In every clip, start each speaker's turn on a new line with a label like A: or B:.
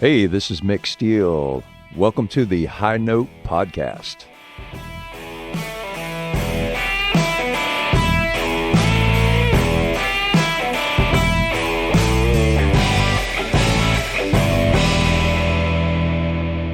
A: Hey, this is Mick Steele. Welcome to the High Note Podcast.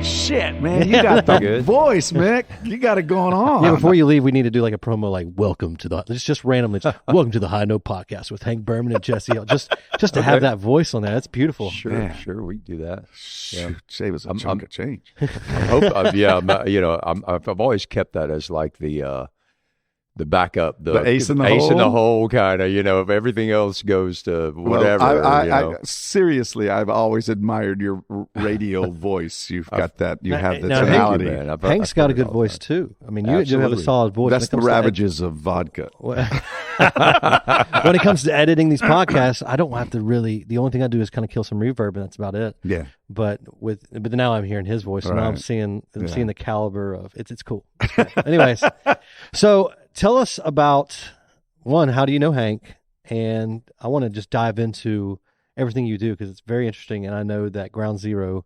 B: Shit, man, you got the voice, Mick. You got it going on.
C: Yeah, before you leave, we need to do like a promo, like "Welcome to the." It's just randomly. Welcome to the High Note Podcast with Hank Berman and Jesse. Just to have that voice on there. That's beautiful.
A: Sure, we can do that.
B: Yeah. Save us a chunk of change.
A: I've always kept that as like the backup, the
B: ace in the
A: hole,
B: in the
A: hole kind of. If everything else goes to whatever.
B: I seriously, I've always admired your radio voice. You've got that. You have the tonality.
C: Hank's got a good voice too. I mean, you do have a solid voice.
B: That's the ravages of vodka.
C: When it comes to editing these podcasts, I don't have to really. The only thing I do is kind of kill some reverb, and that's about it.
B: Yeah.
C: But now I'm hearing his voice, and now I'm seeing the caliber of it's cool. It's cool. Anyways, so tell us about one. How do you know Hank? And I want to just dive into everything you do because it's very interesting, and I know that Ground Zero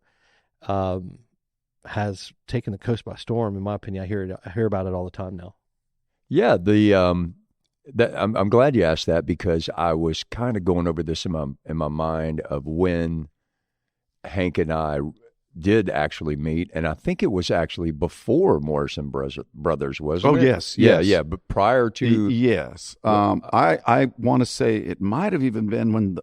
C: has taken the coast by storm. In my opinion, I hear about it all the time now.
A: Yeah, I'm glad you asked that because I was kind of going over this in my mind of when Hank and I did actually meet, and I think it was actually before Morrison Brothers, wasn't it?
B: Oh, yes.
A: Yeah, but prior to...
B: Yes. I want to say it might have even been when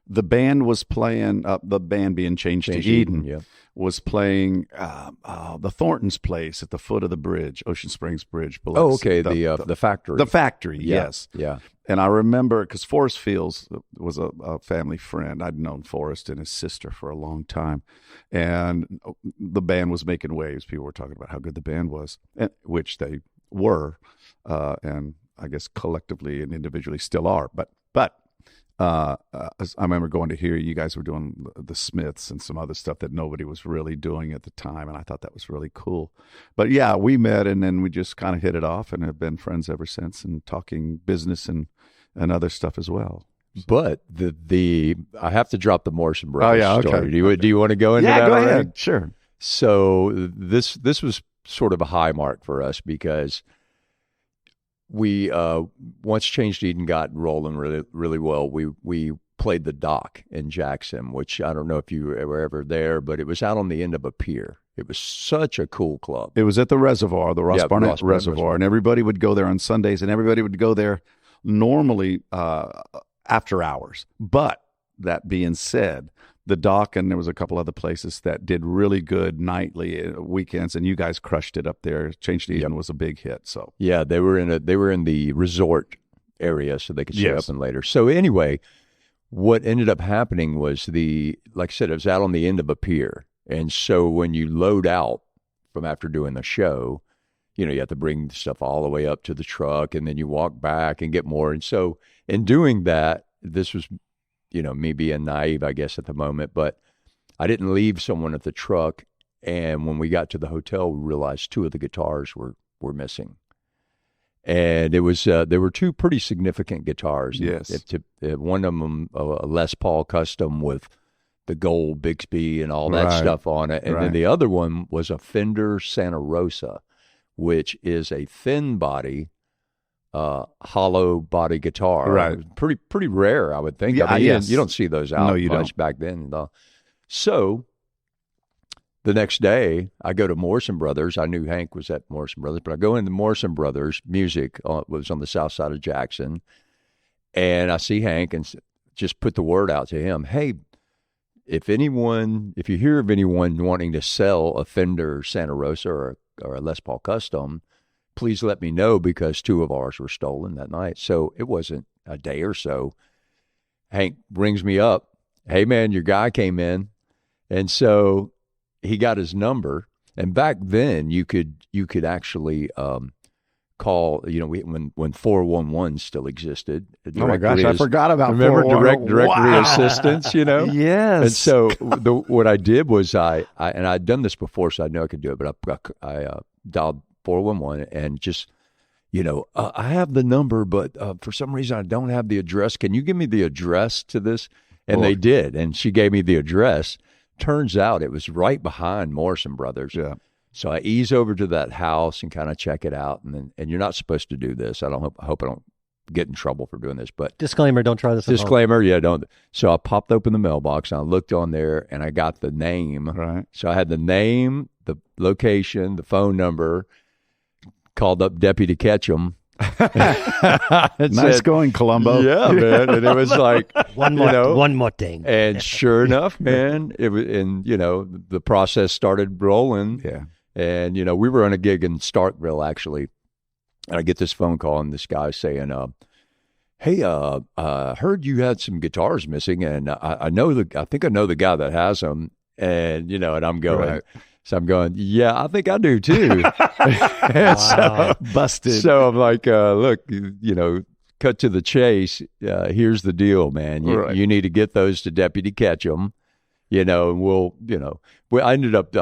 B: the band was playing, the band being changed to Eden, was playing the Thornton's place at the foot of the bridge, Ocean Springs Bridge. Biloxi.
A: Oh, okay, the factory.
B: The factory, yes.
A: Yeah.
B: And I remember, because Forrest Fields was a family friend. I'd known Forrest and his sister for a long time. And the band was making waves. People were talking about how good the band was, which they were, and I guess collectively and individually still are. But I remember going to hear you guys were doing the Smiths and some other stuff that nobody was really doing at the time, and I thought that was really cool. But yeah, we met, and then we just kind of hit it off and have been friends ever since, and talking business and other stuff as well.
A: But I have to drop the Morrison Brothers story. Do you want to go into that?
B: Yeah, go
A: already?
B: ahead. Sure.
A: So this was sort of a high mark for us because we once Changed Eden got rolling really, really well, we played the Dock in Jackson, which I don't know if you were ever there, but it was out on the end of a pier. It was such a cool club.
B: It was at the reservoir, the Ross Barnett Reservoir, and everybody would go there on Sundays, and everybody would go there normally after hours. But that being said, the Dock, and there was a couple other places that did really good nightly weekends, and you guys crushed it up there. Changed Eden was a big hit. So
A: yeah, they were in the resort area, so they could stay up and later. So anyway, what ended up happening was like I said, it was out on the end of a pier, and so when you load out from after doing the show, you have to bring stuff all the way up to the truck, and then you walk back and get more. And so in doing that, this was me being naive, I guess, at the moment, but I didn't leave someone at the truck. And when we got to the hotel, we realized two of the guitars were missing. And it was, there were two pretty significant guitars.
B: Yes.
A: One of them, a Les Paul custom with the gold Bixby and all that stuff on it. And then the other one was a Fender Santa Rosa, which is a thin body, hollow body guitar.
B: Right.
A: Pretty rare, I would think.
B: Yeah,
A: I mean,
B: yes.
A: you don't see those out much back then. So the next day, I go to Morrison Brothers. I knew Hank was at Morrison Brothers, but I go into Morrison Brothers Music, was on the south side of Jackson, and I see Hank and just put the word out to him, hey, if you hear of anyone wanting to sell a Fender Santa Rosa or a Les Paul custom, please let me know, because two of ours were stolen that night. So it wasn't a day or so. Hank brings me up, hey man, your guy came in. And so he got his number. And back then you could actually call, when 411 still existed.
B: Oh my gosh, I forgot about 411.
A: Remember directory assistance,
B: Yes.
A: And so what I did was and I'd done this before, so I know I could do it, but I dialed 411 and just, I have the number, but for some reason I don't have the address. Can you give me the address to this? And they did. And she gave me the address Turns out it was right behind Morrison Brothers.
B: Yeah.
A: So I ease over to that house and kind of check it out. And you're not supposed to do this. I hope I don't get in trouble for doing this, but
C: disclaimer, don't try this at home.
A: disclaimer, yeah, don't. So I popped open the mailbox and I looked on there and I got the name.
B: Right.
A: So I had the name, the location, the phone number, called up Deputy Ketchum.
B: Nice going, Columbo.
A: Yeah, man. And it was like
C: One more thing.
A: And sure enough, man, it was, and the process started rolling.
B: Yeah.
A: And we were on a gig in Starkville actually, and I get this phone call and this guy saying, "Hey, heard you had some guitars missing, and I think I know the guy that has them." And and I'm going.
B: Right.
A: So I'm going, yeah, I think I do too.
C: Wow.
B: Busted.
A: So I'm like, look, cut to the chase. Here's the deal, man. You need to get those to Deputy Ketchum, and I ended up,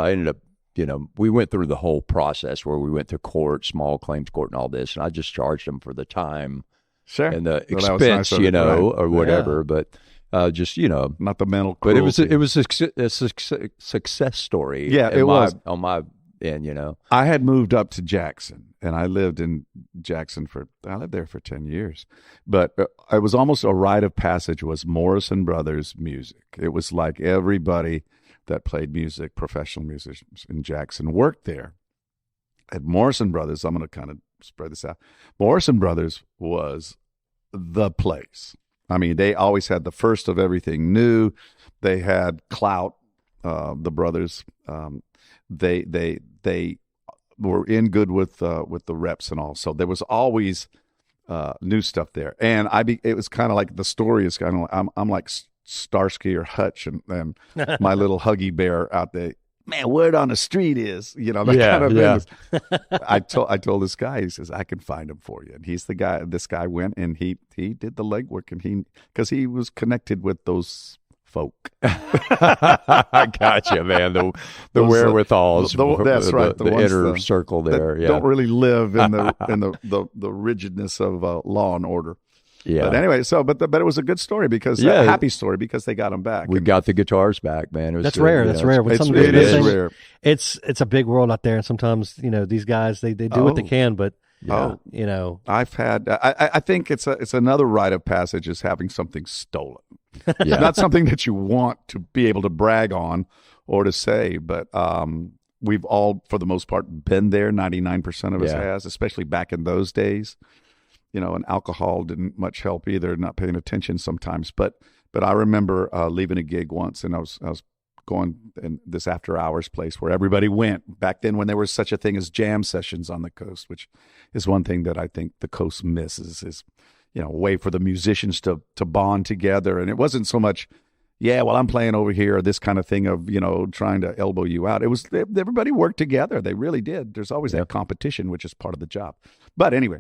A: we went through the whole process where we went to court, small claims court and all this. And I just charged them for the time
B: Sure.
A: and the
B: Well,
A: expense,
B: nice right.
A: or whatever.
C: Yeah.
A: But just,
B: not the mental
A: but
B: cruelty.
A: it was a success story.
B: Yeah, it was.
A: On my end,
B: I had moved up to Jackson, and I lived in Jackson I lived there for 10 years. But it was almost a rite of passage was Morrison Brothers music. It was like everybody that played music, professional musicians in Jackson, worked there. At Morrison Brothers, I'm going to kind of spread this out. Morrison Brothers was the place. I mean, they always had the first of everything new. They had clout, the brothers. They were in good with the reps and all. So there was always new stuff there. And it was kind of like the story is kind of like I'm like Starsky or Hutch and my little Huggy Bear out there. Man, word on the street is, that kind of thing. I told this guy, he says, I can find him for you. And he's the guy, this guy went and he did the legwork because he was connected with those folk.
A: I gotcha, man. The wherewithals.
B: That's right.
A: The inner circle there. Yeah.
B: Don't really live in the rigidness of law and order.
A: Yeah.
B: But anyway, but it was a good story because a happy story because they got them back.
A: We got the guitars back, man.
C: That's rare. That's rare. When something
B: it is
C: missing,
B: rare.
C: It's a big world out there, and sometimes these guys they do what they can, but
B: I've had. I think it's another rite of passage is having something stolen.
A: Yeah.
B: Not something that you want to be able to brag on or to say, but we've all, for the most part, been there. 99% of us has, especially back in those days. And alcohol didn't much help either, not paying attention sometimes. But I remember leaving a gig once, and I was going in this after hours place where everybody went back then when there was such a thing as jam sessions on the coast, which is one thing that I think the coast misses is, a way for the musicians to bond together. And it wasn't so much, I'm playing over here, or this kind of thing of, trying to elbow you out. It was, everybody worked together. They really did. There's always that competition, which is part of the job. But anyway,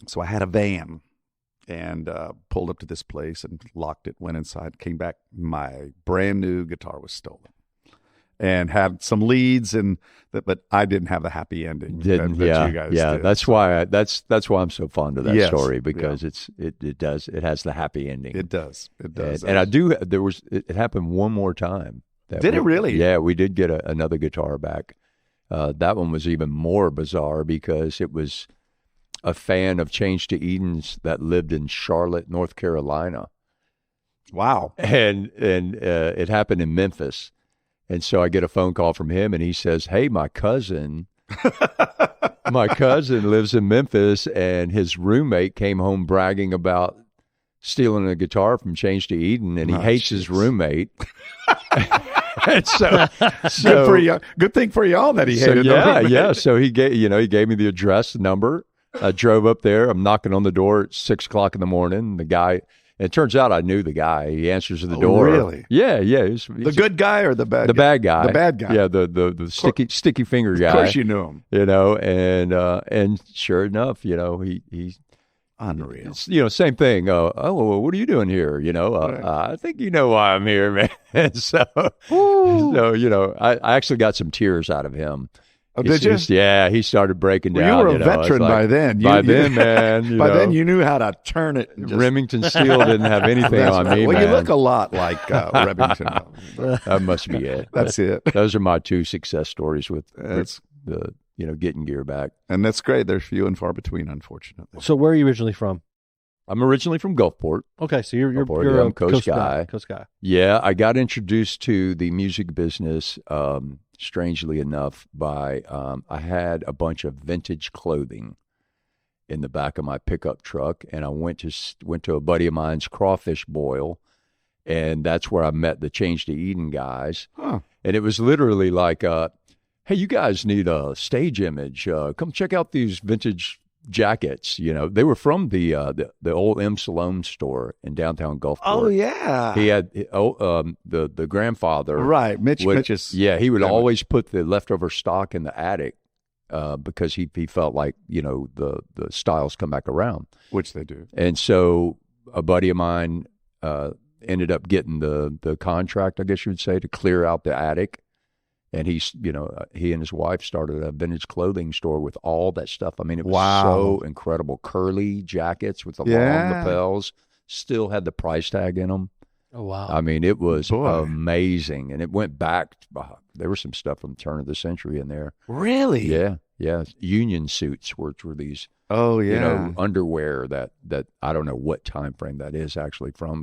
B: so I had a van and pulled up to this place and locked it, went inside, came back. My brand new guitar was stolen and had some leads, but I didn't have the happy ending that you guys did.
A: That's why I'm so fond of that story because it has the happy ending.
B: It does.
A: And it happened one more time.
B: Did it really?
A: Yeah, we did get another guitar back. That one was even more bizarre because it was a fan of Change to Edens that lived in Charlotte, North Carolina.
B: Wow.
A: And it happened in Memphis. And so I get a phone call from him and he says, "Hey, my cousin lives in Memphis and his roommate came home bragging about stealing a guitar from Change to Eden and he hates his roommate." And so
B: good for you. Good thing for y'all that he hated the roommate.
A: So he gave me the address, the number. I drove up there. I'm knocking on the door at 6:00 in the morning. The guy, it turns out I knew the guy. He answers the door.
B: Really?
A: Yeah. He's
B: the good guy or the bad guy?
A: The bad guy.
B: The bad guy.
A: Yeah, the sticky finger guy.
B: Of course you knew him.
A: And sure enough, he
B: unreal.
A: Same thing. Well, what are you doing here? I think you know why I'm here, man. And so I actually got some tears out of him.
B: Oh, did you?
A: Yeah, he started breaking down.
B: You were a veteran by then.
A: Then, man.
B: Then you knew how to turn it.
A: Remington Steele didn't have anything on me,
B: well,
A: man.
B: you look a lot like Remington.
A: That must be it.
B: That's it.
A: Those are my 2 success stories with the getting gear back.
B: And that's great. They're few and far between, unfortunately.
C: So where are you originally from?
A: I'm originally from Gulfport.
C: Okay, so you're
A: a coast guy.
C: Coast guy.
A: Yeah, I got introduced to the music business, strangely enough, by I had a bunch of vintage clothing in the back of my pickup truck, and I went to a buddy of mine's crawfish boil, and that's where I met the Change to Eden guys.
B: Huh.
A: And it was literally like, hey, you guys need a stage image. Come check out these vintage jackets. They were from the old M. Salome store in downtown Gulfport.
B: Oh yeah,
A: he had the grandfather,
B: right? Mitch's.
A: Yeah, he would always put the leftover stock in the attic because he felt like the styles come back around,
B: which they do.
A: And so a buddy of mine ended up getting the contract, I guess you would say, to clear out the attic. And he and his wife started a vintage clothing store with all that stuff. I mean, it was so incredible. Curly jackets with the long lapels, still had the price tag in them.
C: Oh, wow.
A: I mean, it was amazing. And it went back. There was some stuff from the turn of the century in there.
B: Really?
A: Yeah. Union suits, which were these, underwear that I don't know what time frame that is actually from,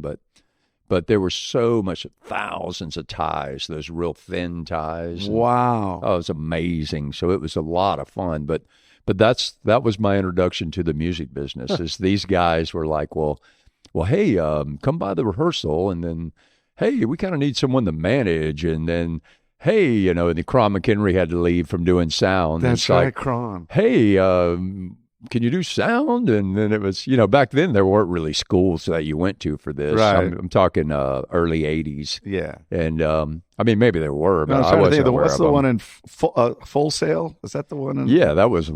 A: but there were so much, thousands of ties, those real thin ties.
B: Wow.
A: Oh, it was amazing. So it was a lot of fun. But that was my introduction to the music business. Is these guys were like, well, hey, come by the rehearsal, and then, hey, we kind of need someone to manage, and then, hey, and the Cron McHenry had to leave from doing sound.
B: That's right, Cron.
A: Hey, can you do sound? And then it was, back then there weren't really schools that you went to for this.
B: Right.
A: I'm talking early 80s.
B: Yeah.
A: And I mean, maybe there were, but I
B: wasn't
A: wasn't aware
B: what's
A: of
B: the
A: them.
B: one in Full Sail? Is that the one?
A: Yeah, that was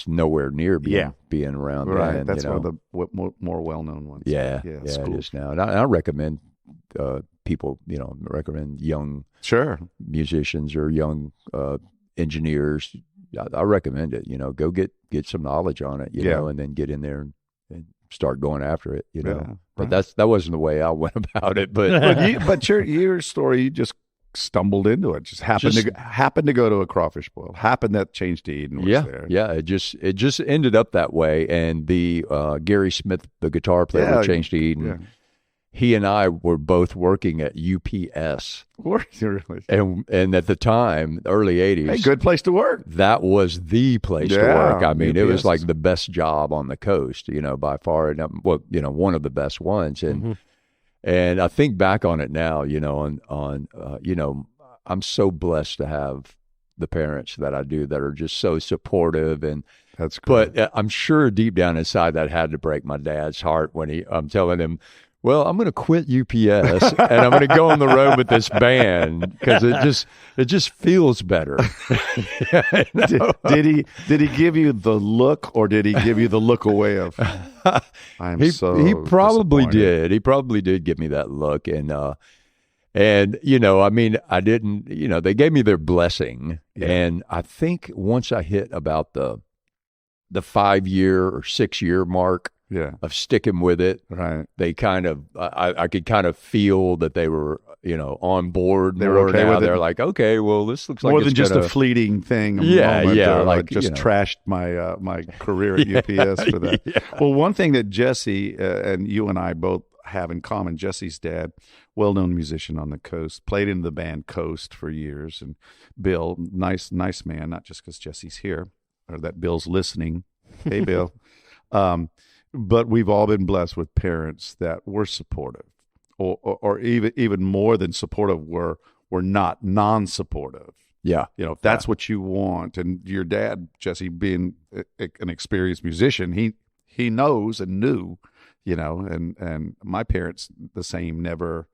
A: nowhere near being around.
B: Right.
A: Then,
B: that's one of the more well-known ones.
A: Yeah, it is now. And I recommend people, recommend young musicians or young engineers. I recommend it. Go get some knowledge on it, you know, and then get in there and start going after it, But that wasn't the way I went about it.
B: But your story, you just stumbled into it. Just happened to go to a crawfish boil. Happened that Change to Eden was there.
A: Yeah. It just ended up that way. And the Gary Smith, the guitar player with Change to Eden. He and I were both working at UPS.
B: Were you really?
A: And at the time, early 80s.
B: Hey, good place to work.
A: That was the place to work. I mean, UPS. It was like the best job on the coast, by far. And, one of the best ones. And and I think back on it now, I'm so blessed to have the parents that I do that are just so supportive. And
B: that's great.
A: But I'm sure deep down inside that had to break my dad's heart when I'm telling him, well, I'm going to quit UPS and I'm going to go on the road with this band because it just feels better.
B: Did he give you the look, or did he give you the look away of?
A: He probably did. He probably did give me that look, and I mean, I didn't. They gave me their blessing, and I think once I hit about the 5-year or 6-year mark. Of sticking with it.
B: Right.
A: They kind of, I could kind of feel that they were, on board.
B: They were okay with it.
A: They're like, okay, well, this looks like
B: more
A: it's
B: than just a fleeting thing. Like just trashed my my career at UPS for that. Well, one thing that Jesse and you and I both have in common, Jesse's dad, well-known musician on the coast, played in the band Coast for years, and Bill, nice man, not just because Jesse's here or that Bill's listening. Hey, Bill. But we've all been blessed with parents that were supportive, or even more than supportive, were not non-supportive.
A: Yeah,
B: if that's what you want. And your dad, Jesse, being an experienced musician, he knows and knew, and my parents the same, never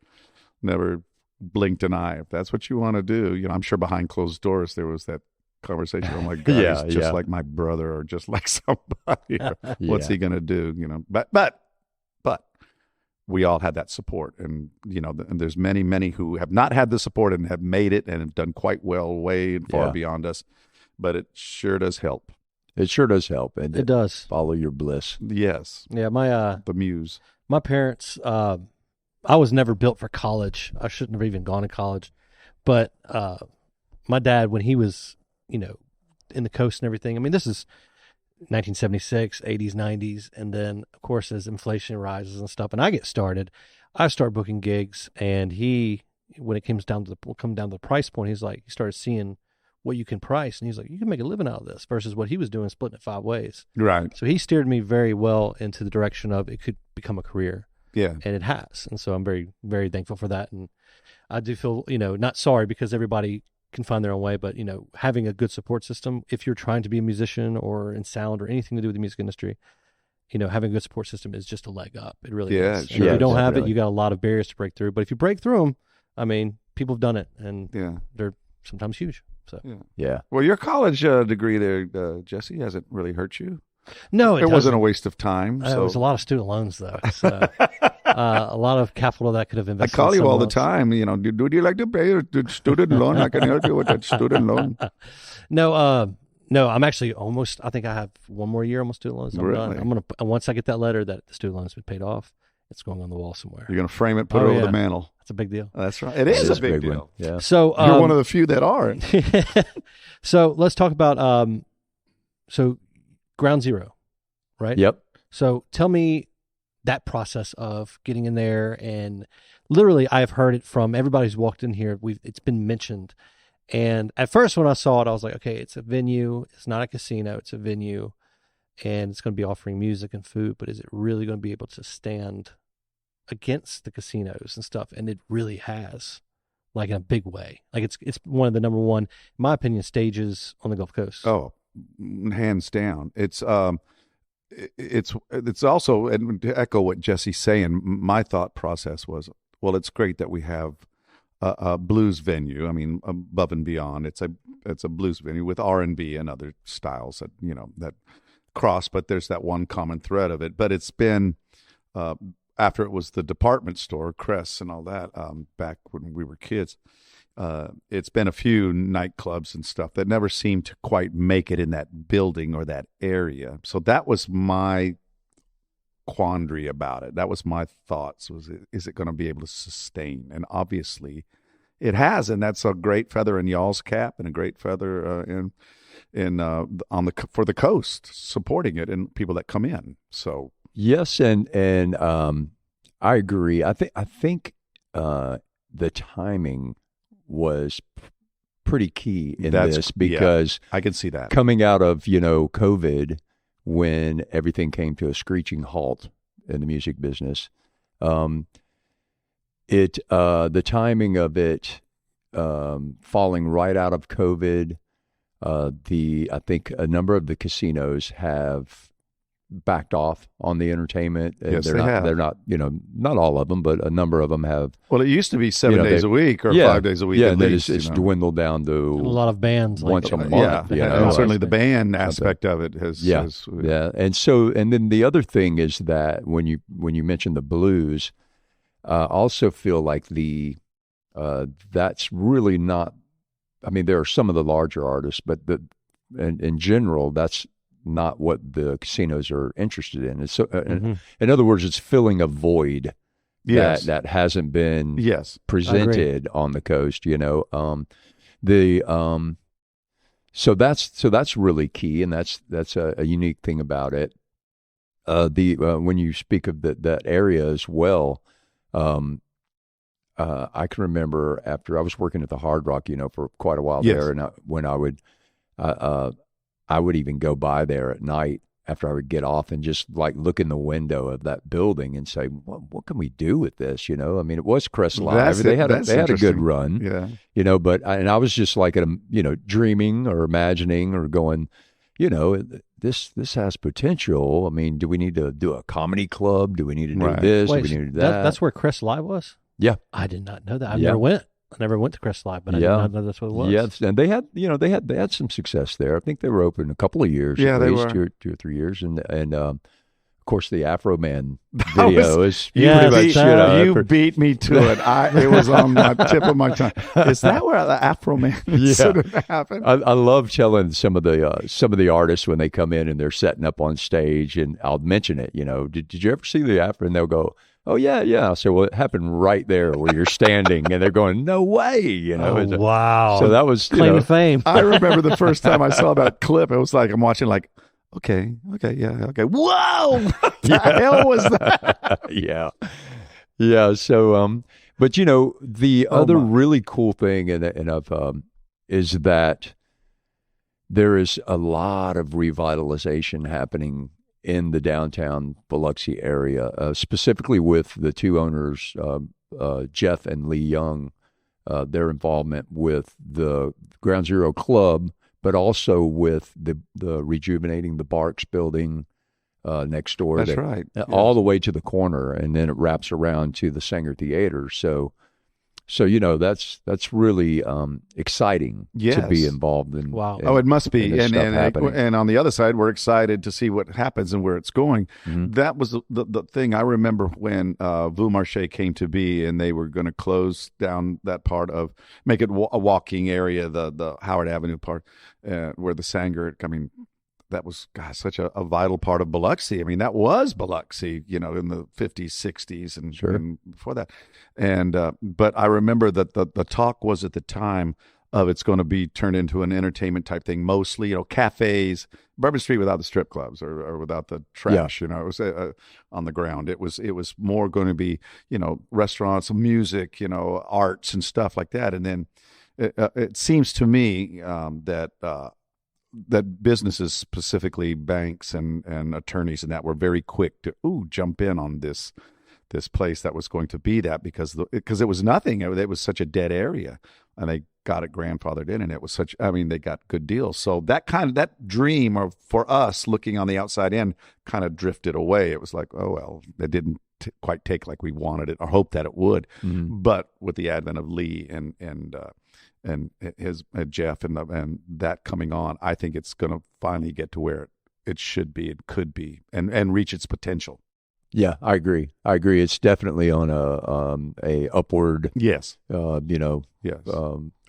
B: blinked an eye. If that's what you want to do, I'm sure behind closed doors there was that conversation. Oh my God, he's just like my brother, or just like somebody. What's he going to do? But we all had that support, and and there's many who have not had the support and have made it and have done quite well, way and far beyond us. but it sure does help.
A: It sure does help. And
C: It does.
A: follow your bliss.
B: Yes.
C: Yeah,
B: the muse.
C: my parents, I was never built for college. I shouldn't have even gone to college. But my dad, when he was, in the coast and everything, I mean, this is 1976, 80s, 90s. And then, of course, as inflation rises and stuff, and I start booking gigs. And when it comes down to the price point, he started seeing what you can price. And he's like, you can make a living out of this versus what he was doing, splitting it 5 ways.
B: Right.
C: So he steered me very well into the direction of it could become a career.
B: Yeah.
C: And it has. And so I'm very, very thankful for that. And I do feel, not sorry because everybody can find their own way, but, having a good support system, if you're trying to be a musician or in sound or anything to do with the music industry, having a good support system is just a leg up. It really is.
B: Sure.
C: And if you don't have it,
A: Definitely.
C: you got a lot of barriers to break through. But if you break through them, I mean, people have done it and they're sometimes huge. So
A: Yeah.
B: Well, your college degree there, Jesse, hasn't really hurt you.
C: no,
B: It wasn't a waste of time.
C: It
B: So
C: was a lot of student loans though. So a lot of capital that could have
B: I
C: invested.
B: call
C: in
B: you all
C: someone
B: the
C: else.
B: time. Would you like to pay a student loan? I can help you with that student loan.
C: No, I'm actually almost. I think I have one more year on my student loans. I'm done.
B: Really?
C: Once I get that letter that the student loans have been paid off, it's going on the wall somewhere.
B: You're going to frame it, put
C: Oh,
B: it over
C: yeah.
B: the mantle.
C: That's a big deal.
B: That's right. It is a big
A: one.
B: deal.
A: Yeah.
C: So
B: You're one of the few that are.
C: so let's talk about so Ground Zero, right?
A: Yep.
C: So tell me that process of getting in there, and literally I've heard it from everybody who's walked in here. It's been mentioned, and at first when I saw it, I was like, okay, it's a venue. It's not a casino. It's a venue, and it's going to be offering music and food. But is it really going to be able to stand against the casinos and stuff? And it really has, like in a big way. Like it's one of the number one, in my opinion, stages on the Gulf Coast.
B: Oh, hands down. It's also, and to echo what Jesse's saying, my thought process was, well, it's great that we have a blues venue. I mean, above and beyond, it's a blues venue with R&B and other styles that that cross, but there's that one common thread of it. But it's been after it was the department store, Crest and all that, back when we were kids. It's been a few nightclubs and stuff that never seemed to quite make it in that building or that area. So that was my quandary about it. That was my thoughts. Is it going to be able to sustain? And obviously, it has, and that's a great feather in y'all's cap and a great feather for the coast supporting it and people that come in. So
A: Yes, and I agree. I think the timing was pretty key in this because
B: I can see that
A: coming out of COVID, when everything came to a screeching halt in the music business, the timing of it falling right out of COVID, I think a number of the casinos have backed off on the entertainment. And
B: Yes,
A: they're
B: they
A: not,
B: have.
A: They're not, not all of them, but a number of them have.
B: Well, it used to be 7 days a week or 5 days a week.
A: Yeah,
B: at
A: and then
B: least,
A: it's dwindled down to
C: a lot of bands like
A: once a
C: that.
A: month.
B: yeah, and certainly the band aspect of it has.
A: Yeah. And then the other thing is that when you mention the blues, I also feel like that's really not. I mean, there are some of the larger artists, but in general, that's not what the casinos are interested in. It's in other words, it's filling a void that hasn't been presented on the coast. So that's really key, and that's a unique thing about it. When you speak of that area as well, I can remember after I was working at the Hard Rock, for quite a while there, and when I would even go by there at night after I would get off and just like look in the window of that building and say, what can we do with this? I mean, it was Crest Live. They had a good run, but I was just like, dreaming or imagining or going, this has potential. I mean, do we need to do a comedy club? Do we need to do this?
C: Wait,
A: do we need to do that?
C: That's where Crest Live was?
A: Yeah.
C: I did not know that. I never went to Crest Live, but I did not know that's what it was.
A: Yes, and they had some success there. I think they were open a couple of years.
B: Yeah,
A: at
B: they
A: least
B: were
A: 2 or 3 years, and of course, the Afro Man video is
C: Yeah,
A: pretty much,
B: you beat me to it. It was on my tip of my tongue. Is that where the Afro Man incident happened?
A: I love telling some of the artists when they come in and they're setting up on stage, and I'll mention it. Did you ever see the Afro? And they'll go, "Oh yeah, yeah." I'll say, "Well, it happened right there where you're standing," and they're going, "No way!"
C: Oh, wow.
A: So that was
C: claim to fame.
B: I remember the first time I saw that clip. It was like I'm watching, like, okay, yeah, okay. Whoa, what the hell was that?
A: yeah. So, but the other really cool thing, is that there is a lot of revitalization happening in the downtown Biloxi area, specifically with the two owners, Jeff and Lee Young, their involvement with the Ground Zero Club, but also with the rejuvenating the Barks building next door.
B: That's right.
A: All the way to the corner, and then it wraps around to the Sanger Theater. So that's really exciting to be involved in.
C: Wow.
B: It must be.
A: And
B: and on the other side, we're excited to see what happens and where it's going.
A: Mm-hmm.
B: That was the thing I remember when Vu Marché came to be, and they were going to close down that part of, make it a walking area, the Howard Avenue part, where the Sanger, that was, such a vital part of Biloxi. I mean, that was Biloxi, in the 50s, 60s, and before that. And but I remember that the talk was at the time of it's going to be turned into an entertainment type thing, mostly, cafes, Bourbon Street without the strip clubs or without the trash. It was on the ground. It was more going to be, restaurants, music, arts and stuff like that. And then it seems to me that businesses, specifically banks and attorneys and that, were very quick to jump in on this place that was going to be that, because it was nothing. It was such a dead area, and they got it grandfathered in, and it was they got good deals. So that dream, or for us looking on the outside in, kind of drifted away. It was like, oh well, it didn't quite take like we wanted it or hoped that it would. Mm-hmm. But with the advent of Lee and his Jeff and that coming on, I think it's going to finally get to where it should be, it could be, and reach its potential.
A: Yeah, I agree. It's definitely on a upward.
B: Yes.
A: Yes.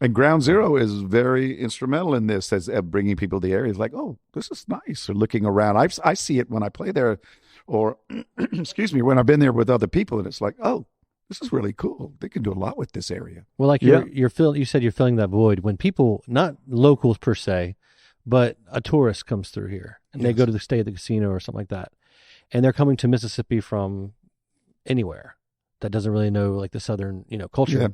B: And Ground Zero is very instrumental in this, as bringing people to the area. It's like, oh, this is nice. Or looking around, I see it when I play there, or excuse me, when I've been there with other people, and it's like, oh, this is really cool. They can do a lot with this area.
C: Well, like you said, you're filling that void when people, not locals per se, but a tourist comes through here and they go to stay at the casino or something like that, and they're coming to Mississippi from anywhere that doesn't really know like the Southern, culture. Yeah.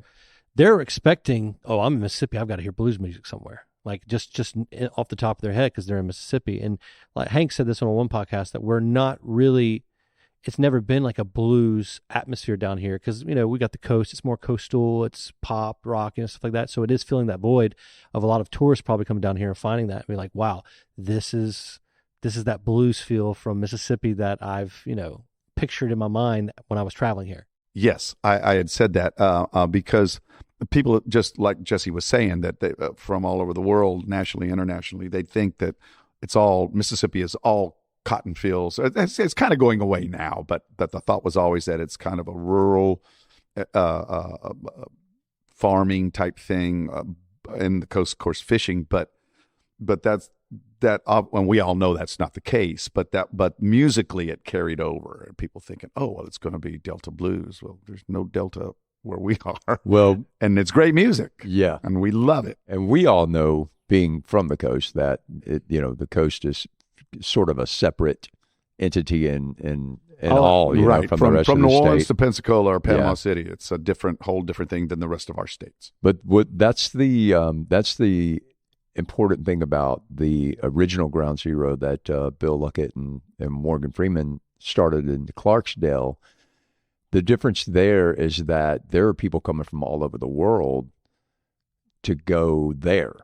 C: They're expecting, oh, I'm in Mississippi, I've got to hear blues music somewhere, like just off the top of their head because they're in Mississippi. And like Hank said this on one podcast, that we're not really. It's never been like a blues atmosphere down here because, we got the coast. It's more coastal. It's pop, rock, stuff like that. So it is filling that void of a lot of tourists probably coming down here and finding that and be like, wow, this is that blues feel from Mississippi that I've, pictured in my mind when I was traveling here.
B: Yes, I had said that because people, just like Jesse was saying, that they, from all over the world, nationally, internationally, they think that Mississippi is all cotton fields. It's kind of going away now, but the thought was always that it's kind of a rural farming type thing, and the coast, of course, fishing. But that's and we all know that's not the case. But musically, it carried over, and people thinking, oh well, it's going to be Delta blues. Well, there's no Delta where we are.
A: Well,
B: and it's great music.
A: Yeah,
B: and we love it.
A: And we all know, being from the coast, that the coast is sort of a separate entity in all,
B: right.
A: From the rest of the
B: New Orleans
A: state
B: to Pensacola or Panama City, it's a whole different thing than the rest of our states.
A: But that's the important thing about the original Ground Zero that Bill Luckett and Morgan Freeman started in Clarksdale. The difference there is that there are people coming from all over the world to go there.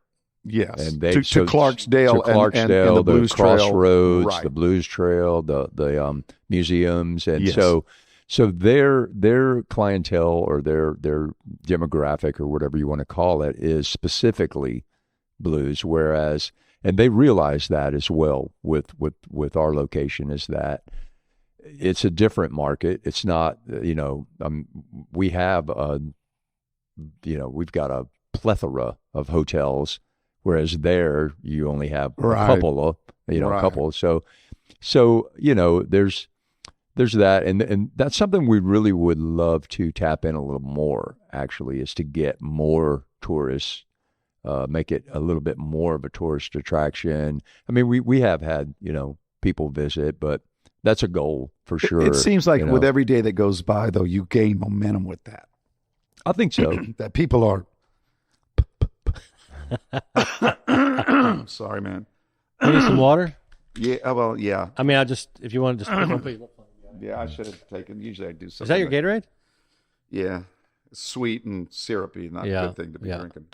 B: Yes,
A: and
B: to Clarksdale, and the Blues
A: Crossroads,
B: Trail. Right.
A: The Blues Trail, the museums, and
B: yes.
A: so their clientele or their demographic or whatever you want to call it is specifically blues. Whereas, and they realize that as well with our location, is that it's a different market. It's not, we have, we've got a plethora of hotels, whereas there you only have a couple of, a couple. So, there's that. And that's something we really would love to tap in a little more, actually, is to get more tourists, make it a little bit more of a tourist attraction. I mean, we have had, people visit, but that's a goal for sure.
B: It seems like with every day that goes by, though, you gain momentum with that.
A: I think so.
B: That people are. Sorry, man.
C: You need some water?
B: Yeah. Well, yeah.
C: I mean, if you want to just.
B: Yeah, I should have taken. Usually, I do something.
C: Is that your Gatorade?
B: Yeah, it's sweet and syrupy, not a good thing to be drinking.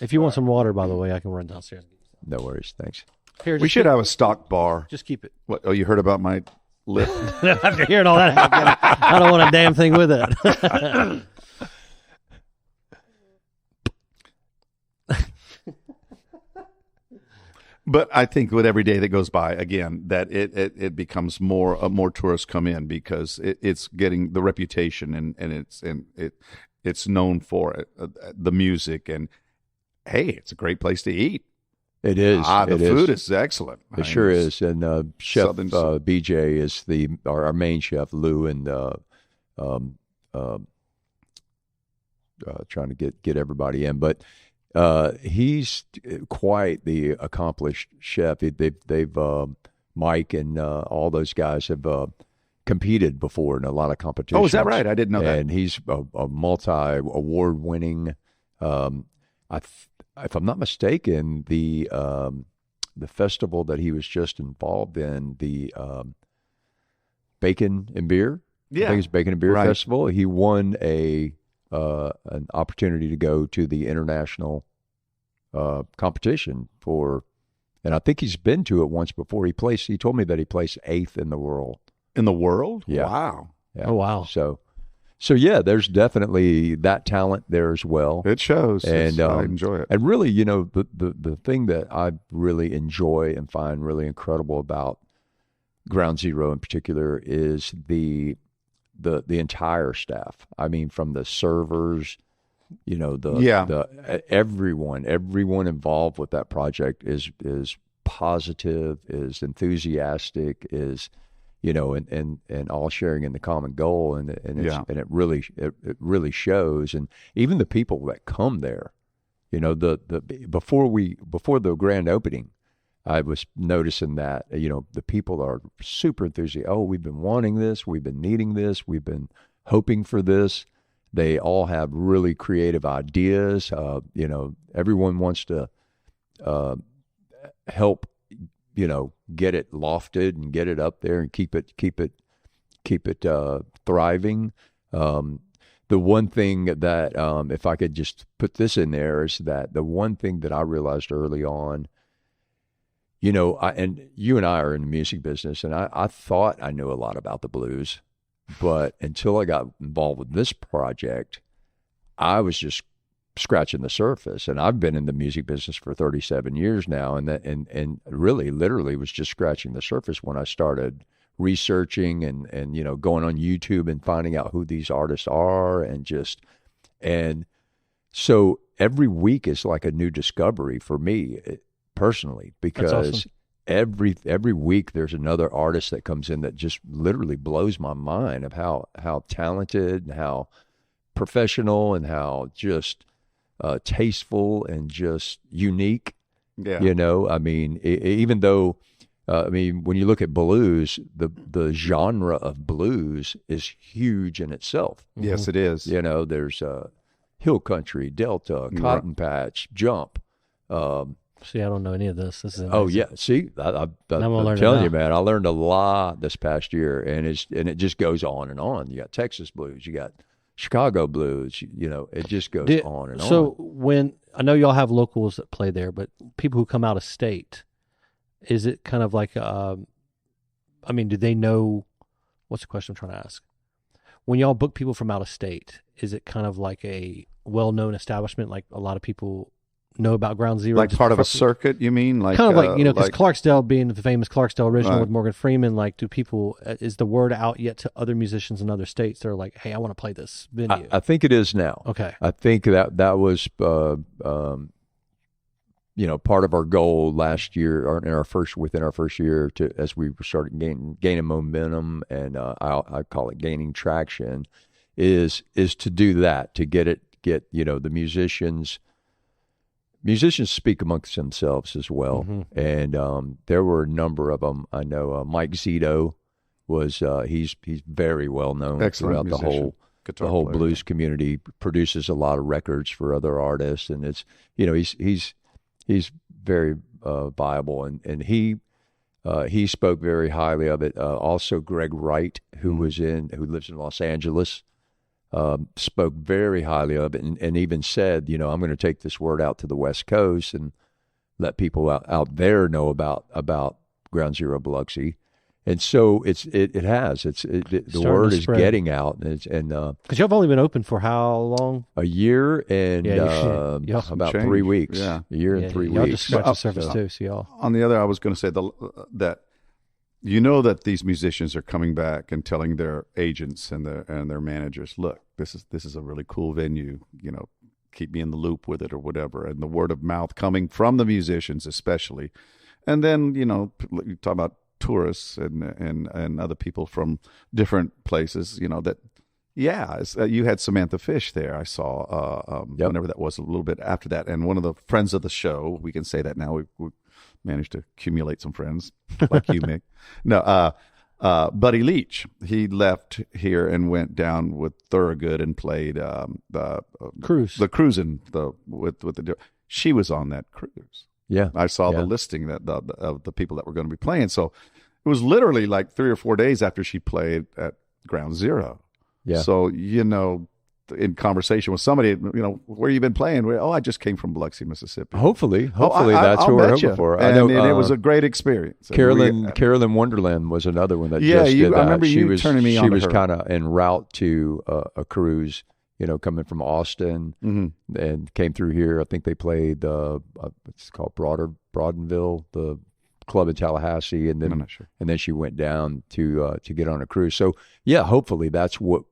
C: If you want some water, by the way, I can run downstairs.
A: No worries, thanks.
C: Here,
B: we should have a stock bar.
C: Just keep it.
B: What? Oh, you heard about my lip?
C: After hearing all that, I don't want a damn thing with it.
B: But I think with every day that goes by, again, that it becomes more tourists come in because it's getting the reputation and it's known for it, the music, and hey, it's a great place to eat.
A: It is.
B: The food is excellent.
A: It sure is. And Chef BJ is our main chef, Lou, and trying to get everybody in, but. He's quite the accomplished chef. They've Mike and all those guys have competed before in a lot of competitions.
B: Oh, is that right? I didn't know that.
A: And he's a multi-award-winning. If I'm not mistaken, the festival that he was just involved in, the Bacon and Beer.
B: Yeah,
A: I think it's Bacon and Beer Festival. He won an opportunity to go to the international competition and I think he's been to it once before. He told me that he placed 8th in the world.
B: In the world?
A: Yeah.
B: Wow.
A: Yeah.
C: Oh, wow.
A: So yeah, there's definitely that talent there as well.
B: It shows. And I enjoy it.
A: And really, the thing that I really enjoy and find really incredible about Ground Zero in particular is the entire staff. I mean, from the servers, everyone involved with that project is positive, is enthusiastic, is, and all sharing in the common goal, and it really shows. And even the people that come there, before the grand opening, I was noticing that, the people are super enthusiastic. Oh, we've been wanting this. We've been needing this. We've been hoping for this. They all have really creative ideas. Everyone wants to help, get it lofted and get it up there and keep it thriving. The one thing that, if I could just put this in there, is that the one thing that I realized early on, and you and I are in the music business, and I thought I knew a lot about the blues, but until I got involved with this project, I was just scratching the surface. And I've been in the music business for 37 years now, and really, literally, was just scratching the surface when I started researching and going on YouTube and finding out who these artists are, and so every week is like a new discovery for me. Personally, because awesome. every week there's another artist that comes in that just literally blows my mind of how talented and how professional and how just tasteful and just unique.
B: Yeah.
A: I mean, even though when you look at blues, the genre of blues is huge in itself.
B: Yes, it is.
A: There's hill country, Delta, Cotton Patch, Jump.
C: See, I don't know any of this. This is amazing.
A: Oh yeah. See, I'm telling you, man, I learned a lot this past year, and it just goes on and on. You got Texas blues, you got Chicago blues. It just goes on and on.
C: So when I know y'all have locals that play there, but people who come out of state, is it kind of like? Do they know? What's the question I'm trying to ask? When y'all book people from out of state, is it kind of like a well-known establishment, like a lot of people know about Ground Zero.
B: Like part of a circuit, you mean? Like
C: kind of like, because
B: like,
C: Clarksdale being the famous Clarksdale original
B: Right.
C: with Morgan Freeman, like, do people, is the word out yet to other musicians in other states? They're like, hey, I want to play this venue.
A: I think it is now.
C: Okay.
A: I think that was part of our goal last year, or within our first year, to as we started gaining momentum, and I call it gaining traction, is to do that, to get the musicians speak amongst themselves as well.
C: Mm-hmm.
A: And there were a number of them. I know Mike Zito was he's very well known
B: Excellent
A: throughout
B: musician.
A: the whole blues community, produces a lot of records for other artists, and it's he's very viable, and he spoke very highly of it. Also, Greg Wright, who lives in Los Angeles, spoke very highly of it, and even said, I'm going to take this word out to the West Coast and let people out there know about Ground Zero Biloxi. And so the word is getting out, and
C: because y'all have only been open for how long?
A: a year and about 3 weeks.
B: Yeah,
A: a year and 3
C: y'all
A: weeks.
C: just scratched the surface too. So y'all.
B: On the other, I was going to say that that these musicians are coming back and telling their agents and their managers, look, this is a really cool venue. Keep me in the loop with it or whatever. And the word of mouth coming from the musicians, especially, and then you talk about tourists and other people from different places. You had Samantha Fish there. I saw whenever that was, a little bit after that, and one of the friends of the show. We can say that now. We managed to accumulate some friends like you, Mick. No, Buddy Leach. He left here and went down with Thorogood and played the cruising with the. She was on that cruise.
A: Yeah,
B: I saw the listing of the people that were going to be playing. So it was literally like 3 or 4 days after she played at Ground Zero.
A: Yeah.
B: So in conversation with somebody, where you been playing? I just came from Biloxi, Mississippi.
A: Hopefully that's what we're hoping for.
B: And it was a great experience.
A: Carolyn Wonderland was another one that just did that.
B: I remember you turning me on to her.
A: She was kind of en route to a cruise, coming from Austin, and came through here. I think they played it's called Broadenville, the club in Tallahassee, and then
B: I'm not sure.
A: And then she went down to get on a cruise. So hopefully that's what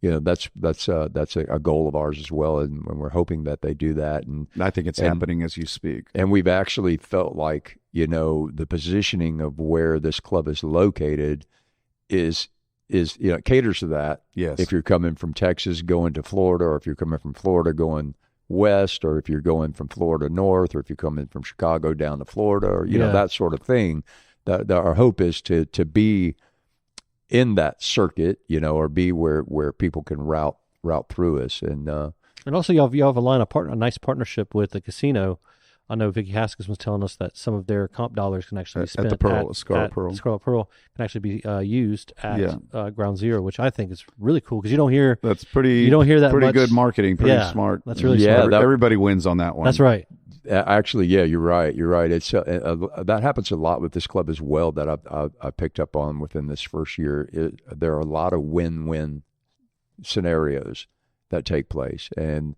A: that's a goal of ours as well, and we're hoping that they do that. And
B: I think it's happening as you speak.
A: And we've actually felt like the positioning of where this club is located is it caters to that.
B: Yes.
A: If you're coming from Texas going to Florida, or if you're coming from Florida going west, or if you're going from Florida north, or if you're coming from Chicago down to Florida, or that sort of thing, that our hope is to be in that circuit, or be where people can route through us. And
C: also y'all have a nice partnership with the casino. I know Vicky Haskins was telling us that some of their comp dollars can actually be spent
B: at the Scarlet Pearl.
C: Scarlet Pearl can actually be used at Ground Zero, which I think is really cool, because you don't hear that
B: pretty
C: much.
B: Good marketing, pretty smart.
C: That's really smart.
B: Everybody wins on that one.
C: That's right.
A: Actually, you're right. It's that happens a lot with this club as well, that I picked up on within this first year. There are a lot of win-win scenarios that take place, and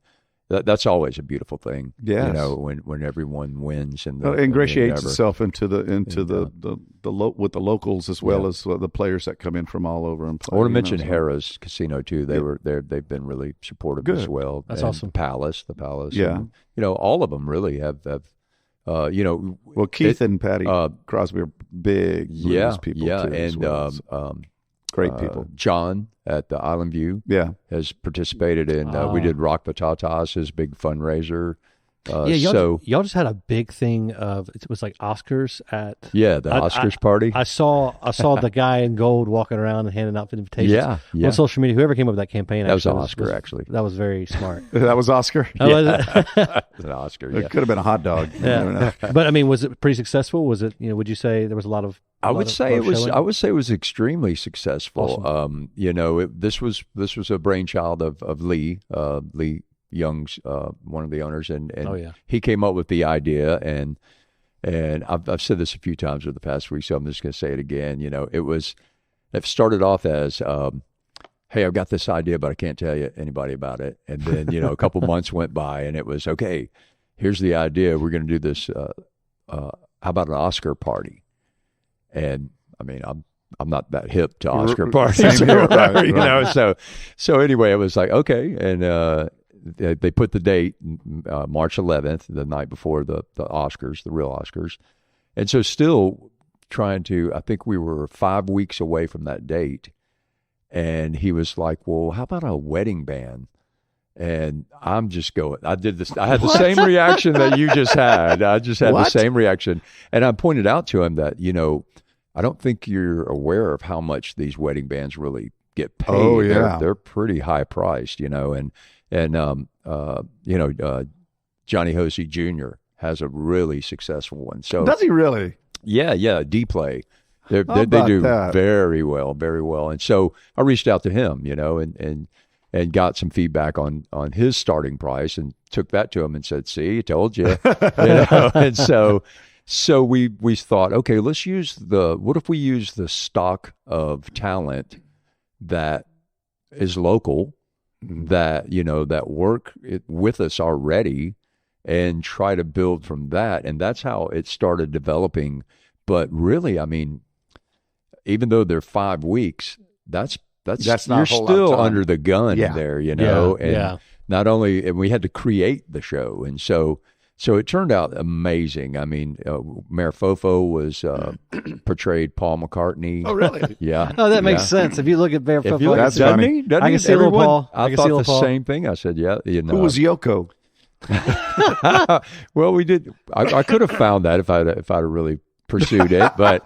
A: that's always a beautiful thing.
B: Yes.
A: When everyone wins and
B: ingratiates itself into the with the locals as well as the players that come in from all over and play.
A: I want to mention Harrah's Casino too. They've been really supportive as well.
C: That's
A: and
C: awesome.
A: The Palace.
B: Yeah.
A: And, all of them really have.
B: Well, Keith and Patty Crosby are big blues people too.
A: And
B: great people.
A: John at the Island View has participated in, we did Rock the Tatas, his big fundraiser.
C: Y'all just had a big thing of, it was like Oscars at
A: the Oscars party.
C: I saw the guy in gold walking around and handing out invitations on social media. Whoever came up with that campaign,
A: that was Oscar. Actually,
C: that was very smart.
B: That was Oscar.
A: It was an Oscar.
B: It could have been a hot dog.
C: Yeah. But I mean, was it pretty successful? Was it? Would you say there was a lot of?
A: I would say it was extremely successful.
C: Awesome.
A: This was a brainchild of Lee Young's, one of the owners, and he came up with the idea, and I've said this a few times over the past week, so I'm just going to say it again. It started off as, hey, I've got this idea, but I can't tell anybody about it. And then, a couple months went by, and it was, okay, here's the idea. We're going to do this. How about an Oscar party? And I mean, I'm not that hip to Oscar parties,
B: right,
A: you know. So anyway, it was like, okay, and they put the date March 11th, the night before the Oscars, the real Oscars, and so still trying to. I think we were 5 weeks away from that date, and he was like, "Well, how about a wedding band?" And I'm just going. I did this. I had the same reaction that you just had. I just had the same reaction, and I pointed out to him that, you know, I don't think you're aware of how much these wedding bands really get paid.
B: Oh, yeah.
A: They're pretty high priced, you know, and you know, Johnny Hosey Jr. has a really successful one. So
B: does he really?
A: Yeah, D-Play. They do
B: that?
A: very well, very well. And so I reached out to him, you know, and got some feedback on his starting price, and took that to him and said, "See, I told you." You know? And so we thought, okay, what if we use the stock of talent that is local, that, you know, that work with us already, and try to build from that. And that's how it started developing. But really, I mean, even though they're 5 weeks, that's
B: not
A: you're
B: a whole lot of
A: still
B: time.
A: under the gun there, you know. And not only, and we had to create the show, and so it turned out amazing. I mean, Mayor Fofo was portrayed Paul McCartney.
B: Oh, really?
A: Yeah.
C: Oh, that makes sense. If you look at Mayor
A: If
C: Fofo,
A: you look,
B: That's
A: doesn't
B: funny.
A: he? Doesn't
C: I
A: he?
C: can see little
A: Everyone-
C: Paul.
A: I
C: can see
A: thought
C: little
A: the
C: Paul.
A: same thing. I said, yeah. You know,
B: Who was Yoko?
A: well, we did. I could have found that if I'd really pursued it, but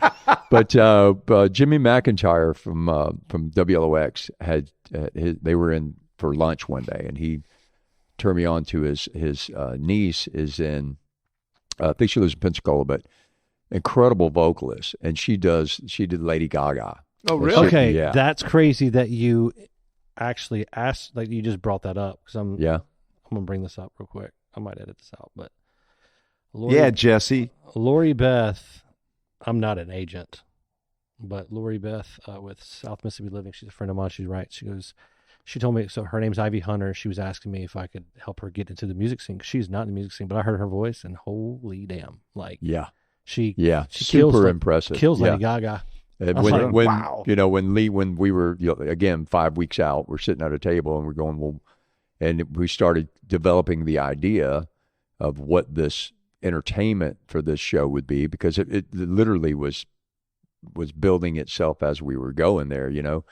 A: Jimmy McIntyre from WLOX they were in for lunch one day, and he turned me on to his niece is in. I think she lives in Pensacola, but incredible vocalist, and she did Lady Gaga.
B: Oh, really?
C: Okay,
A: Yeah.
C: that's crazy that you actually asked, like you just brought that up, because I'm going to bring this up real quick. I might edit this out, but
B: Jesse.
C: Lori Beth, I'm not an agent, but Lori Beth with South Mississippi Living, she's a friend of mine. She's right. She told me, so her name's Ivy Hunter. She was asking me if I could help her get into the music scene. She's not in the music scene, but I heard her voice, and holy damn, like she
A: super impressive,
C: kills Lady Gaga.
A: And when
B: wow.
A: you know, when we were, you know, again 5 weeks out, we're sitting at a table and we're going, well, and we started developing the idea of what this entertainment for this show would be, because it literally was building itself as we were going there, you know,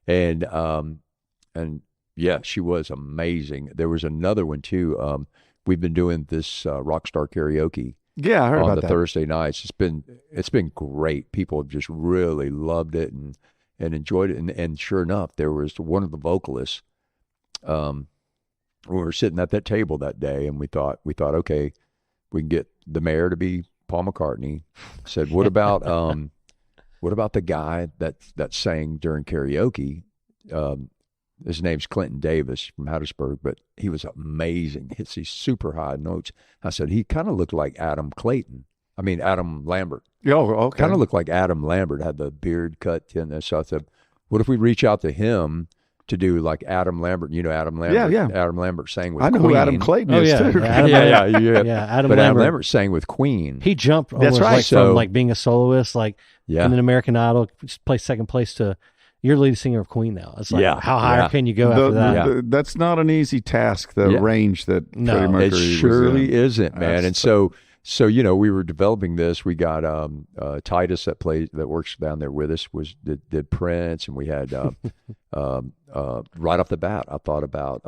A: and yeah, she was amazing. There was another one too. We've been doing this Rockstar Karaoke.
B: Yeah, I heard
A: on
B: about
A: the
B: that.
A: Thursday nights. It's been great. People have just really loved it and enjoyed it. And sure enough, there was one of the vocalists. We were sitting at that table that day, and we thought, okay, we can get the mayor to be Paul McCartney. Said, what about the guy that sang during karaoke? His name's Clinton Davis from Hattiesburg, but he was amazing. Hits these super high notes. I said, he kind of looked like Adam Lambert.
B: Oh, okay.
A: Kind of looked like Adam Lambert, had the beard cut in there. So I said, what if we reach out to him to do like Adam Lambert? You know Adam Lambert?
B: Yeah.
A: Adam Lambert sang with
B: I know
A: Queen.
B: who Adam Clayton
C: Oh,
B: is,
C: yeah.
B: too.
C: Yeah,
A: Yeah, but Adam Lambert sang with Queen.
C: He jumped almost
B: right.
C: like from like being a soloist, like
A: Yeah.
C: in an American Idol, just play second place to you're lead singer of Queen now. It's like, how high can you go after that?
B: That's not an easy task, the range that Freddie Mercury
A: it
B: was
A: surely
B: in.
A: isn't, man.
B: That's
A: And so you know, we were developing this. We got Titus that works down there with us did Prince, and we had right off the bat, I thought about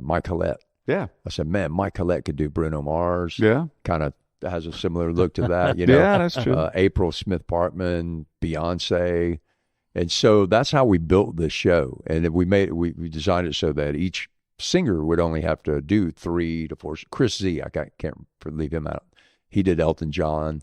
A: Mike Collette.
B: Yeah.
A: I said, man, Mike Collette could do Bruno Mars.
B: Yeah.
A: Kind of has a similar look to that, you know.
B: Yeah, that's true.
A: April Smith Parkman, Beyonce. And so that's how we built this show. And we designed it so that each singer would only have to do 3 to 4. Chris Z, I can't leave him out. He did Elton John.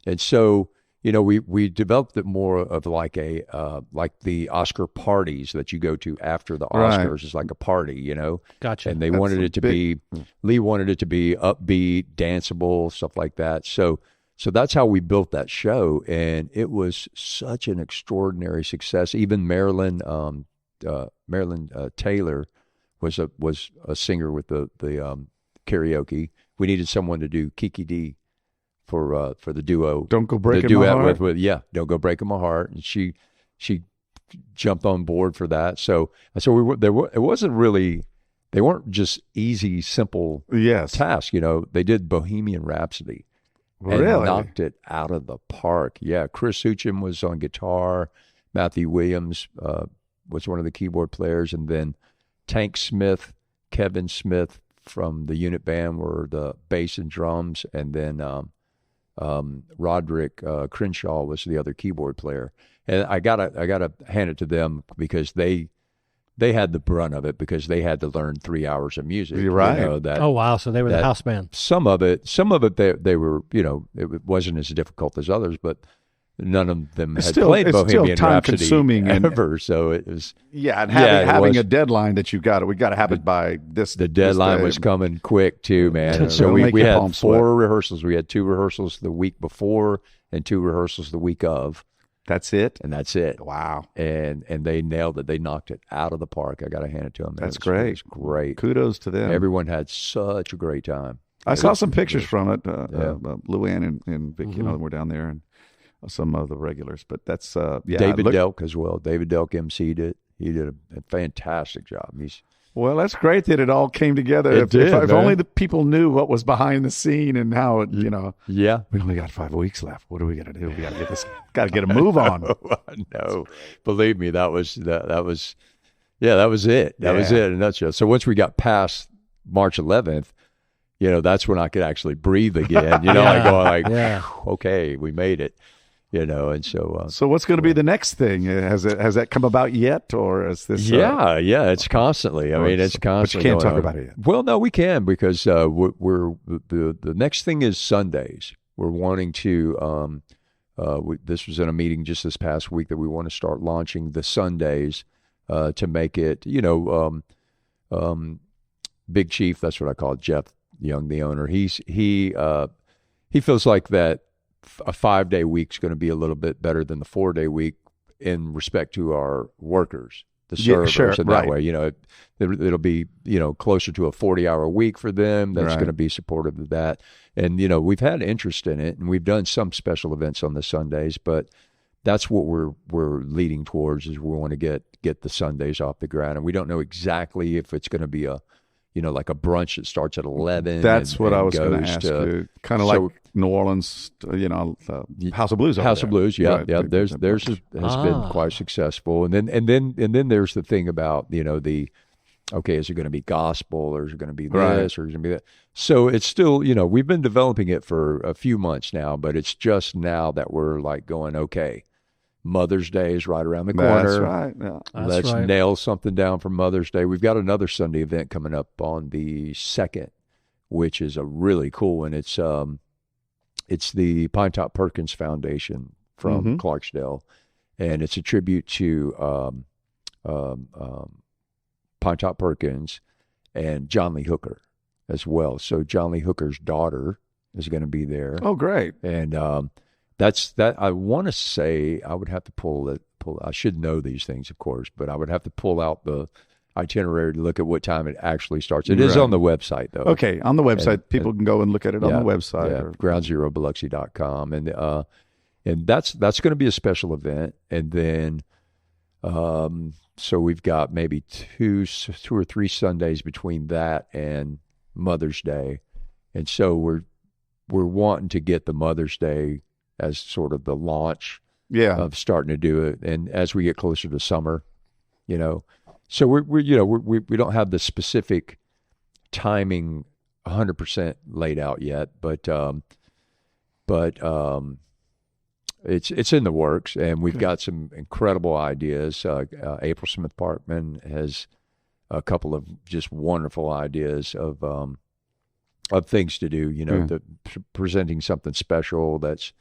A: And so, you know, we developed it more of like the Oscar parties that you go to after the Oscars.
B: Right.
A: It's like a party, you know.
C: Gotcha.
A: And they wanted it to be, Lee wanted it to be upbeat, danceable, stuff like that. So that's how we built that show, and it was such an extraordinary success. Even Marilyn Taylor was a singer with the karaoke. We needed someone to do Kiki D for the duo.
B: Don't Go Breaking
A: the
B: My
A: duet
B: Heart.
A: with Don't Go Breaking My Heart, and she jumped on board for that. So it wasn't really. They weren't just easy, simple tasks. They did Bohemian Rhapsody. And
B: Really?
A: knocked it out of the park. Yeah, Chris Huchin was on guitar. Matthew Williams was one of the keyboard players. And then Tank Smith, Kevin Smith from the unit band were the bass and drums. And then Roderick Crenshaw was the other keyboard player. And I gotta hand it to them because they had the brunt of it because they had to learn 3 hours of music.
B: You're right.
C: Oh wow! So they were the house band.
A: Some of it, they were. It wasn't as difficult as others, but none of them had played Bohemian Rhapsody
B: time-consuming
A: ever. So it was.
B: Yeah, and having a deadline that we got to have it by this.
A: The deadline was coming quick too, man. So we had 4 rehearsals. We had 2 rehearsals the week before and 2 rehearsals the week of.
B: That's it?
A: And that's it.
B: Wow.
A: And they nailed it. They knocked it out of the park. I got to hand it to them.
B: That's great.
A: It was great.
B: Kudos to them.
A: Everyone had such a great time.
B: I saw some pictures from it. Luann and Vic, were down there, and some of the regulars. But that's,
A: David Delk as well. David Delk emceed it. He did a fantastic job.
B: Well, that's great that it all came together. If only the people knew what was behind the scene and how it,
A: Yeah.
B: We only got 5 weeks left. What are we going to do? We got to get this. Got to get a move on.
A: No, believe me, that was it. That was it. That was it in a nutshell. So once we got past March 11th, that's when I could actually breathe again. Okay, we made it. And so.
B: So what's going to be the next thing? Has that come about yet, or is this?
A: Yeah, it's constantly. I mean, it's constantly.
B: But you can't talk about it yet.
A: Well, no, we can because we're the next thing is Sundays. We're wanting to. This was in a meeting just this past week that we want to start launching the Sundays to make it. Big Chief. That's what I call it, Jeff Young, the owner. He feels like that. A 5-day week is going to be a little bit better than the 4-day week in respect to our workers, the servers, and that way, it'll be closer to a 40-hour week for them. That's going to be supportive of that, and we've had interest in it, and we've done some special events on the Sundays, but that's what we're leading towards is we want to get the Sundays off the ground, and we don't know exactly if it's going to be like a brunch that starts at 11.
B: That's what I was going to ask you. Kind of like New Orleans, House of Blues.
A: House of Blues, yeah,
B: right.
A: yeah. Theirs has been quite successful, and then there's the thing about is it going to be gospel or is it going to be this or is it going to be that? So it's still we've been developing it for a few months now, but it's just now that we're like going okay. Mother's Day is right around the corner.
B: That's right. Yeah.
A: Let's nail something down for Mother's Day. We've got another Sunday event coming up on the 2nd, which is a really cool one. It's the Pinetop Perkins Foundation from Clarksdale, and it's a tribute to Pinetop Perkins and John Lee Hooker as well. So John Lee Hooker's daughter is going to be there.
B: Oh, great!
A: And that's that. I want to say I would have to pull. I should know these things, of course, but I would have to pull out the itinerary to look at what time it actually starts. It is on the website, though.
B: Okay, on the website, people can go and look at it on the website.
A: Yeah, groundzerobiloxi.com. And that's going to be a special event. And then, so we've got maybe two or three Sundays between that and Mother's Day. And so we're wanting to get the Mother's Day as sort of the launch of starting to do it. And as we get closer to summer, so we don't have the specific timing 100% laid out yet, but it's in the works, and we've got some incredible ideas. April Smith Parkman has a couple of just wonderful ideas of things to do. Presenting something special that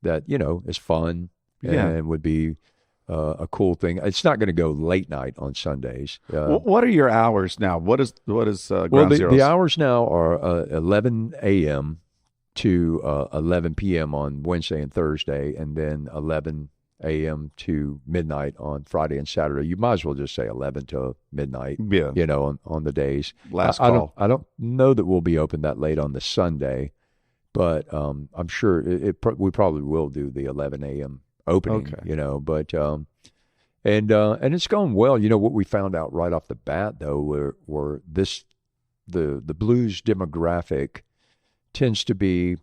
A: is fun and would be a cool thing. It's not going to go late night on Sundays.
B: What are your hours now? What is Ground Zero's?
A: The hours now are 11 a.m. to 11 p.m. on Wednesday and Thursday, and then 11 a.m. to midnight on Friday and Saturday. You might as well just say 11 to midnight,
B: Yeah.
A: on the days.
B: Last
A: I
B: call.
A: don't know that we'll be open that late on the Sunday, but I'm sure we probably will do the 11 a.m. opening,
B: Okay.
A: but and it's going well. What we found out right off the bat, though, were the blues demographic tends to be,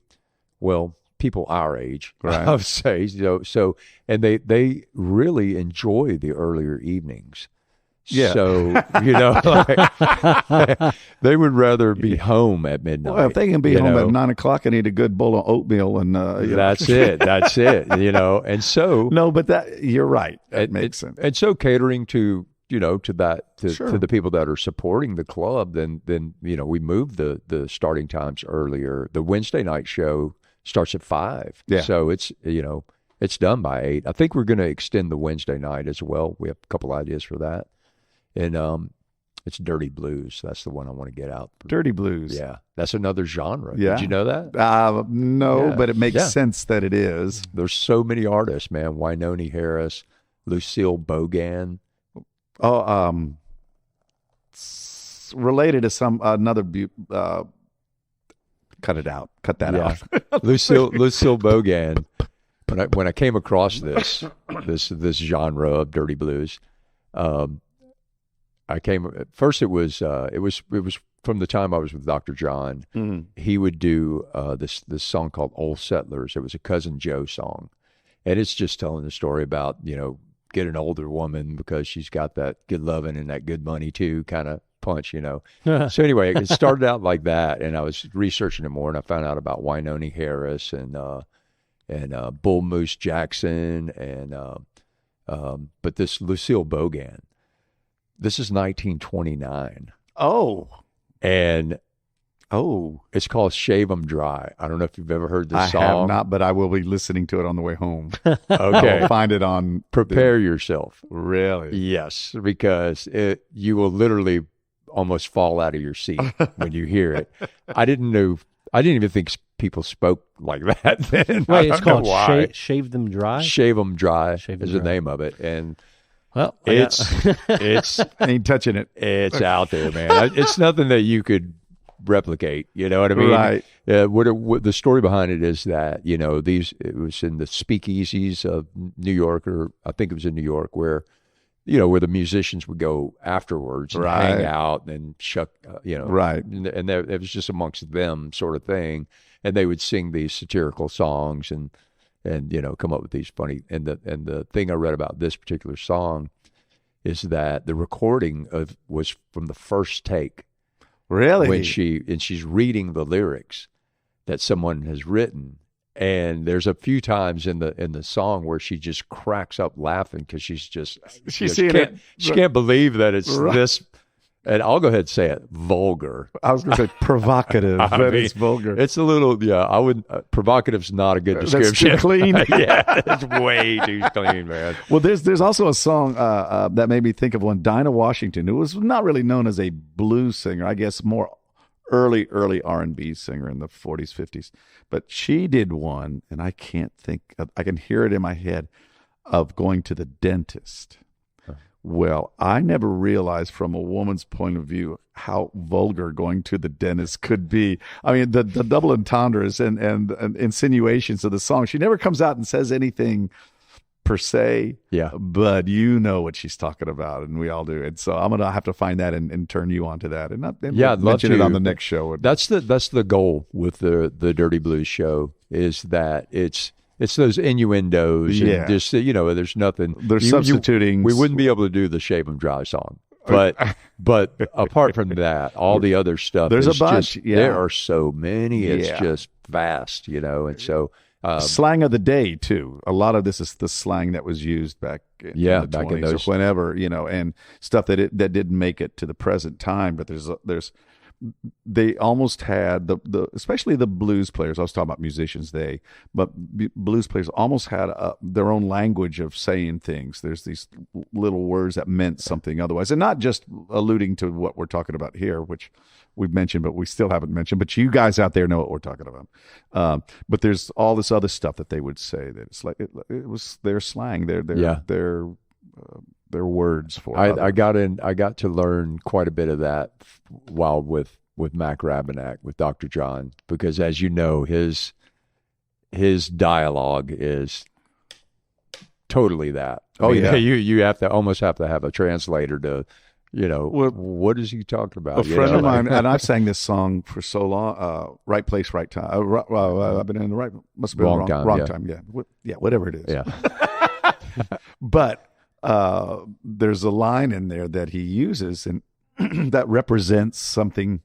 A: well, people our age,
B: Right.
A: I would say. So and they really enjoy the earlier evenings.
B: Yeah.
A: So, they would rather be home at midnight.
B: Well, if they can be home at 9 o'clock and eat a good bowl of oatmeal and
A: that's it. That's it. And so
B: no, but you're right. That makes sense.
A: And so catering to
B: Sure.
A: to the people that are supporting the club, then we move the starting times earlier. The Wednesday night show starts at 5.
B: Yeah.
A: So it's it's done by 8. I think we're going to extend the Wednesday night as well. We have a couple ideas for that. And it's dirty blues. That's the one I want to get out.
B: Dirty blues.
A: Yeah. That's another genre.
B: Yeah.
A: Did you know that?
B: No,
A: Yeah.
B: but it makes
A: Yeah.
B: sense that it is.
A: There's so many artists, man. Wynoni Harris, Lucille Bogan.
B: Oh, related to another. Cut it out. Cut that out.
A: Lucille Bogan. When I came across this genre of dirty blues, first it was from the time I was with Dr. John.
B: Mhm.
A: He would do this song called Old Settlers. It was a Cousin Joe song, and it's just telling the story about get an older woman because she's got that good loving and that good money too kind of punch. So anyway, it started out like that, and I was researching it more, and I found out about Wynoni Harris and Bull Moose Jackson but this Lucille Bogan. This is 1929.
B: Oh,
A: and it's called "Shave 'Em Dry." I don't know if you've ever heard this song.
B: I have not, but I will be listening to it on the way home.
A: Okay,
B: I'll find it on.
A: Prepare yourself.
B: Really?
A: Yes, because you will literally almost fall out of your seat when you hear it. I didn't even think people spoke like that then.
C: Wait, it's called
A: why.
C: Shave Them Dry?
A: Shave 'Em Dry
C: Shave 'Em
A: is
C: Dry.
A: the name of it. And
C: Well,
A: it's
B: Ain't touching it.
A: it's out there, man. It's nothing that you could replicate. You know what I mean?
B: Right.
A: What the story behind it is that it was in the speakeasies of New York, or I think it was in New York, where the musicians would go afterwards and
B: Right.
A: hang out and shuck,
B: Right.
A: and it was just amongst them sort of thing, and they would sing these satirical songs and come up with these funny. And the thing I read about this particular song is that the recording was from the first take.
B: Really?
A: When she's reading the lyrics that someone has written, and there's a few times in the song where she just cracks up laughing because she's she can't believe that it's this. And I'll go ahead and say it, vulgar.
B: I was going to say provocative, but it's vulgar.
A: It's a little, I wouldn't. Provocative's not a good description.
B: That's too clean.
A: Yeah, it's way too clean, man.
B: Well, there's also a song that made me think of one. Dinah Washington, who was not really known as a blues singer, I guess more early R&B singer in the 40s, 50s. But she did one, and I can't think, I can hear it in my head, of going to the dentist. Well, I never realized from a woman's point of view how vulgar going to the dentist could be. I mean, the double entendres and insinuations of the song. She never comes out and says anything per se.
A: Yeah.
B: But you know what she's talking about, and we all do. And so I'm going to have to find that and turn you on to that. And
A: I'd love
B: mention
A: to.
B: it on the next show.
A: That's the goal with the Dirty Blues show, is that it's those innuendos.
B: Yeah.
A: And just, there's nothing.
B: They're substituting.
A: We wouldn't be able to do the Shave 'Em Dry song. But apart from that, all the other stuff.
B: There's a bunch.
A: Just,
B: yeah.
A: There are so many. It's
B: Yeah.
A: just vast, and so.
B: Slang of the day too. A lot of this is the slang that was used back in the
A: back
B: 20s
A: in those,
B: or whenever, and stuff that didn't make it to the present time. But there's they almost had especially the blues players. I was talking about musicians, but blues players almost had their own language of saying things. There's these little words that meant something otherwise, and not just alluding to what we're talking about here, which we've mentioned, but we still haven't mentioned. But you guys out there know what we're talking about. But there's all this other stuff that they would say that it's like it was their slang, their words for.
A: I got to learn quite a bit of that while with Mac Rabenak, with Dr. John, because as you know, his dialogue is totally that. You almost have to have a translator to, what is he talking about?
B: A friend of mine, and I've sang this song for so long. Right place, right time. I've been in the right, must have been wrong time. Yeah, whatever it is.
A: Yeah.
B: But there's a line in there that he uses, and that represents something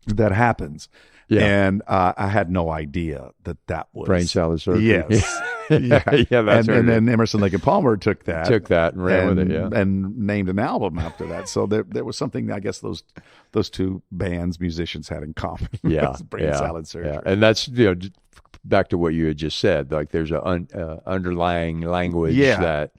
B: that happens. Yeah. And I had no idea that was
A: brain salad surgery.
B: Yes.
A: That's
B: and then Emerson, Lake and Palmer took that
A: and ran with it,
B: and named an album after that. So there was something, I guess, those two musicians had in common.
A: Yeah,
B: brain salad surgery.
A: Yeah. And that's back to what you had just said. Like there's an underlying language that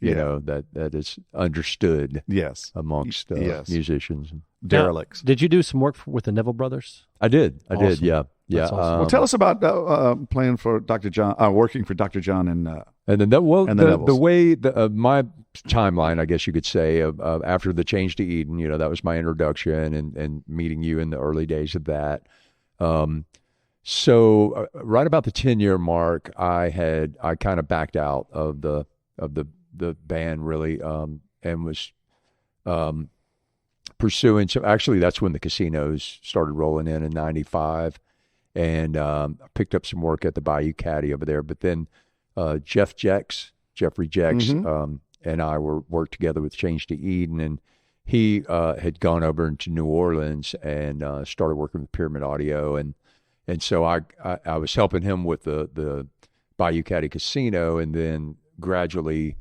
A: that is understood.
B: Yes,
A: amongst musicians.
B: Derelicts.
C: Now, did you do some work with the Neville Brothers?
A: I did. Yeah.
C: Awesome.
B: Well, tell us about playing for Dr. John, working for Dr. John, and
A: then the way my timeline, I guess you could say, after the Change to Eden. That was my introduction and meeting you in the early days of that. So right about the 10-year mark, I kind of backed out of the band really, and was pursuing. So actually, that's when the casinos started rolling in '95. And I picked up some work at the Bayou Caddy over there. But then Jeffrey Jex, and I worked together with Change to Eden, and he had gone over into New Orleans and started working with Pyramid Audio, and so I was helping him with the Bayou Caddy Casino, and then gradually